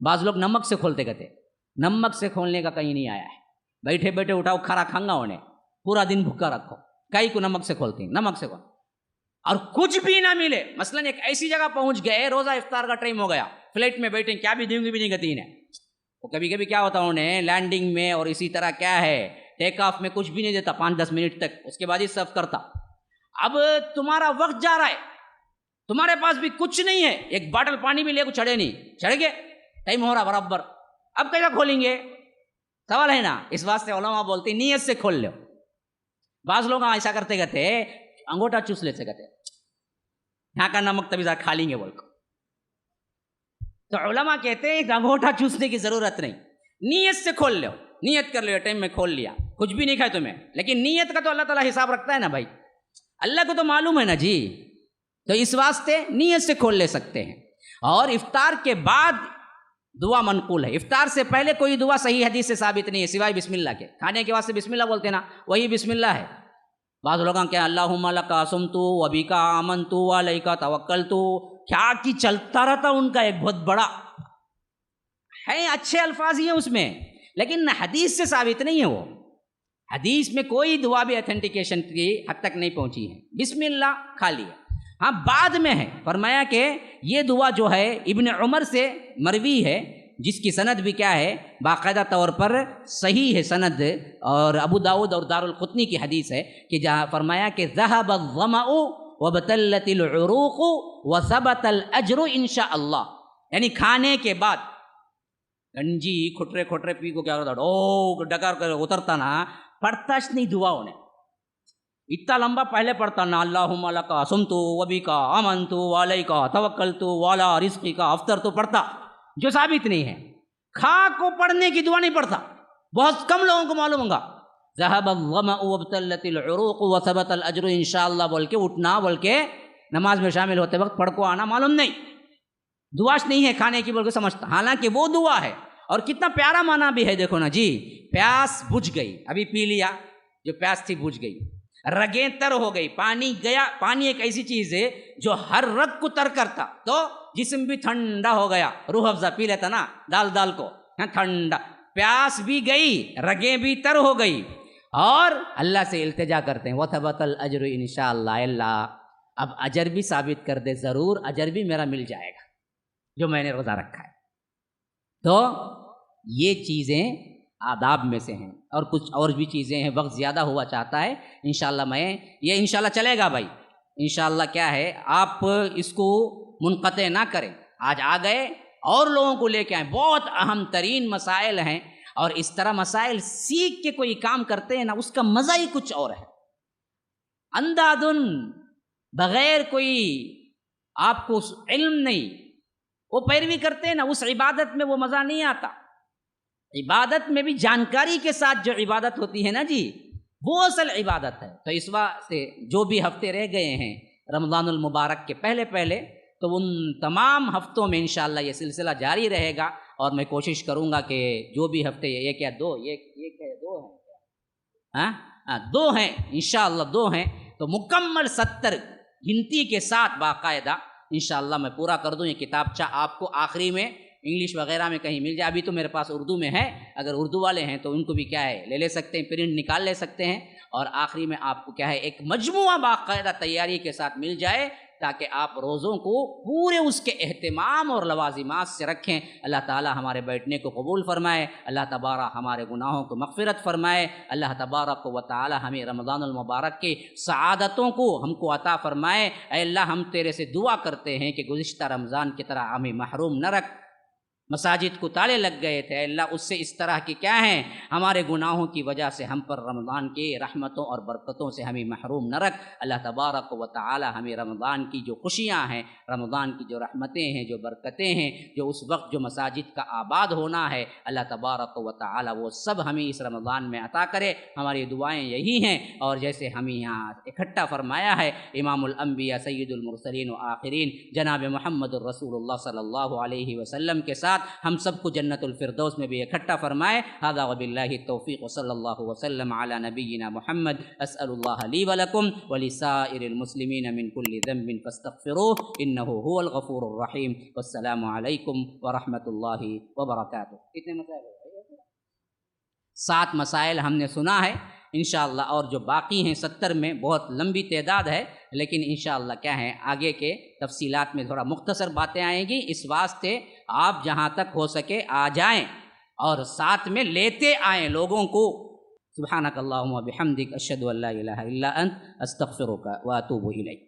بعض لوگ نمک سے کھولتے کہتے، نمک سے کھولنے کا کہیں نہیں آیا ہے، بیٹھے بیٹھے اٹھاؤ کھارا کھنگا ہونے، پورا دن بھوکا رکھو، کئی کو نمک سے کھولتے ہیں، نمک سے کھول، اور کچھ بھی نہ ملے، مثلا ایک ایسی جگہ پہنچ گئے، روزہ افطار کا ٹائم ہو گیا، فلائٹ میں بیٹھے کیا بھی دیں گے بھی نہیں کہتی انہیں، وہ کبھی کبھی کیا ہوتا انہیں لینڈنگ میں اور اسی طرح کیا ہے ٹیک آف میں کچھ بھی نہیں دیتا 5-10 منٹ تک، اس کے بعد ہی سرو کرتا۔ اب تمہارا وقت جا رہا ہے، تمہارے پاس بھی کچھ نہیں ہے، ایک باٹل پانی بھی لے کو چڑھے نہیں، چڑھ گئے، ٹائم ہو رہا برابر، اب کیسا کھولیں گے؟ سوال ہے نا، اس واسطے علماء بولتے نیت سے کھول لو۔ بعض لوگ ایسا کرتے کہتے انگوٹھا چوس لیتے کہتے یہاں کا نمک تبھی ذرا کھا لیں گے بول کو، تو علماء کہتے ہیں کہ انگوٹھا چوسنے کی ضرورت نہیں، نیت سے کھول لو، نیت کر لو ٹائم میں کھول لیا، کچھ بھی نہیں کھائے تمہیں، لیکن نیت کا تو اللہ تعالیٰ حساب رکھتا ہے نا بھائی، اللہ کو تو معلوم ہے نا جی، تو اس واسطے نیت سے کھول لے سکتے ہیں۔ اور افطار کے بعد دعا منقول ہے، افطار سے پہلے کوئی دعا صحیح حدیث سے ثابت نہیں ہے سوائے بسم اللہ کے، کھانے کے واسطے بسم اللہ بولتے ہیں نا، وہی بسم اللہ ہے۔ بعض لوگوں کہ اللہم لک صمت وبک آمنت وعلیک توکلت، کیا کی چلتا رہتا ان کا ایک بہت بڑا ہے، اچھے الفاظ ہی ہیں اس میں، لیکن حدیث سے ثابت نہیں ہے، وہ حدیث میں کوئی دعا بھی اتھینٹیکیشن کی حد تک نہیں پہنچی ہے، بسم اللہ کھا لیا۔ ہاں بعد میں ہے، فرمایا کہ یہ دعا جو ہے ابن عمر سے مروی ہے، جس کی سند بھی کیا ہے باقاعدہ طور پر صحیح ہے سند، اور ابو داؤد اور دار القطنی کی حدیث ہے کہ جہاں فرمایا کہ ذهب الظمأ وبطلت العروق وثبت الاجر انشاء اللہ، یعنی کھانے کے بعد گنجی کھٹرے کھٹرے پی کو کیا کرتا او ڈکار کر اترتا نا، پڑھتاش نہیں دعا انہیں، اتنا لمبا پہلے پڑھتا نا اللہم لک صمت وبک آمنت وعلیک توکلت وعلی رزقک افطرت پڑھتا، جو ثابت نہیں ہے۔ کھا کو پڑھنے کی دعا نہیں پڑھتا، بہت کم لوگوں کو معلوم ہوگا، ذهب الظمأ وابتلت العروق وثبت الاجر انشاءاللہ بول کے اٹھنا، بول کے نماز میں شامل ہوتے وقت پڑھ کو آنا معلوم نہیں، دعاش نہیں ہے کھانے کی بول کے سمجھتا، حالانکہ وہ دعا ہے، اور کتنا پیارا معنی بھی ہے، دیکھو نا جی، پیاس بجھ گئی، ابھی پی لیا، جو پیاس تھی بجھ گئی، رگیں تر ہو گئی، پانی گیا، پانی ایک ایسی چیز ہے جو ہر رگ کو تر کرتا، تو جسم بھی ٹھنڈا ہو گیا، روح افزا پی لیتا نا دال کو، ٹھنڈا، پیاس بھی گئی، رگیں بھی تر ہو گئی، اور اللہ سے التجا کرتے ہیں وَثَبَتَ الْأَجْرُ انشاءاللہ، اللہ اب اجر بھی ثابت کر دے، ضرور اجر بھی میرا مل جائے گا جو میں نے روزہ رکھا ہے۔ تو یہ چیزیں آداب میں سے ہیں، اور کچھ اور بھی چیزیں ہیں، وقت زیادہ ہوا چاہتا ہے، انشاءاللہ میں یہ انشاءاللہ چلے گا بھائی، انشاءاللہ کیا ہے آپ اس کو منقطع نہ کریں، آج آ گئے اور لوگوں کو لے کے آئیں، بہت اہم ترین مسائل ہیں، اور اس طرح مسائل سیکھ کے کوئی کام کرتے ہیں نا، اس کا مزہ ہی کچھ اور ہے، اندھادھن بغیر کوئی آپ کو علم نہیں، وہ پیروی کرتے ہیں نا، اس عبادت میں وہ مزہ نہیں آتا، عبادت میں بھی جانکاری کے ساتھ جو عبادت ہوتی ہے نا جی، وہ اصل عبادت ہے۔ تو اس واسطے جو بھی ہفتے رہ گئے ہیں رمضان المبارک کے پہلے تو ان تمام ہفتوں میں انشاءاللہ یہ سلسلہ جاری رہے گا، اور میں کوشش کروں گا کہ جو بھی ہفتے ایک یا دو دو ہیں انشاءاللہ، دو ہیں تو مکمل 70 گنتی کے ساتھ باقاعدہ انشاءاللہ میں پورا کر دوں۔ یہ کتابچہ آپ کو آخری میں انگلش وغیرہ میں کہیں مل جائے. ابھی تو میرے پاس اردو میں ہے, اگر اردو والے ہیں تو ان کو بھی کیا ہے لے سکتے ہیں, پرنٹ نکال لے سکتے ہیں. اور آخری میں آپ کو کیا ہے ایک مجموعہ باقاعدہ تیاری کے ساتھ مل جائے تاکہ آپ روزوں کو پورے اس کے اہتمام اور لوازمات سے رکھیں. اللہ تعالی ہمارے بیٹھنے کو قبول فرمائے, اللہ تبارک ہمارے گناہوں کو مغفرت فرمائے, اللہ تبارک و تعالی ہمیں رمضان المبارک کے سعادتوں کو ہم کو عطا فرمائے. اے اللہ ہم تیرے سے دعا کرتے ہیں کہ گزشتہ رمضان کی طرح ہمیں محروم نہ رکھ. مساجد کو تالے لگ گئے تھے, اللہ اس سے اس طرح کے کیا ہیں ہمارے گناہوں کی وجہ سے ہم پر رمضان کے رحمتوں اور برکتوں سے ہمیں محروم نہ رکھ. اللہ تبارک و تعالی ہمیں رمضان کی جو خوشیاں ہیں, رمضان کی جو رحمتیں ہیں, جو برکتیں ہیں, جو اس وقت جو مساجد کا آباد ہونا ہے, اللہ تبارک و تعالی وہ سب ہمیں اس رمضان میں عطا کرے. ہماری دعائیں یہی ہیں, اور جیسے ہمیں یہاں اکٹھا فرمایا ہے امام الانبیاء سید المرسلین و آخرین جناب محمد الرسول اللہ صلی اللہ علیہ وسلم کے ساتھ ہم سب کو جنت الفردوس میں بھی اکٹھا فرمائے. ھذا وباللہ التوفیق وصلی اللہ وسلم علی نبینا محمد. اسأل اللہ لی ولکم ولسائر المسلمین من کل ذنب فاستغفروه انہ هو الغفور الرحیم. والسلام علیکم ورحمۃ اللہ وبرکاتہ. کتنے مسائل ہو گئے؟ 7 مسائل ہم نے سنا ہے انشاءاللہ, اور جو باقی ہیں 70 میں بہت لمبی تعداد ہے, لیکن انشاءاللہ کیا ہے آگے کے تفصیلات میں تھوڑا مختصر باتیں آئیں گی. اس واسطے آپ جہاں تک ہو سکے آ جائیں اور ساتھ میں لیتے آئیں لوگوں کو. سبحانک اللہم و بحمدک اشہد ان لا الہ الا انت استغفرک و اتوب الیک.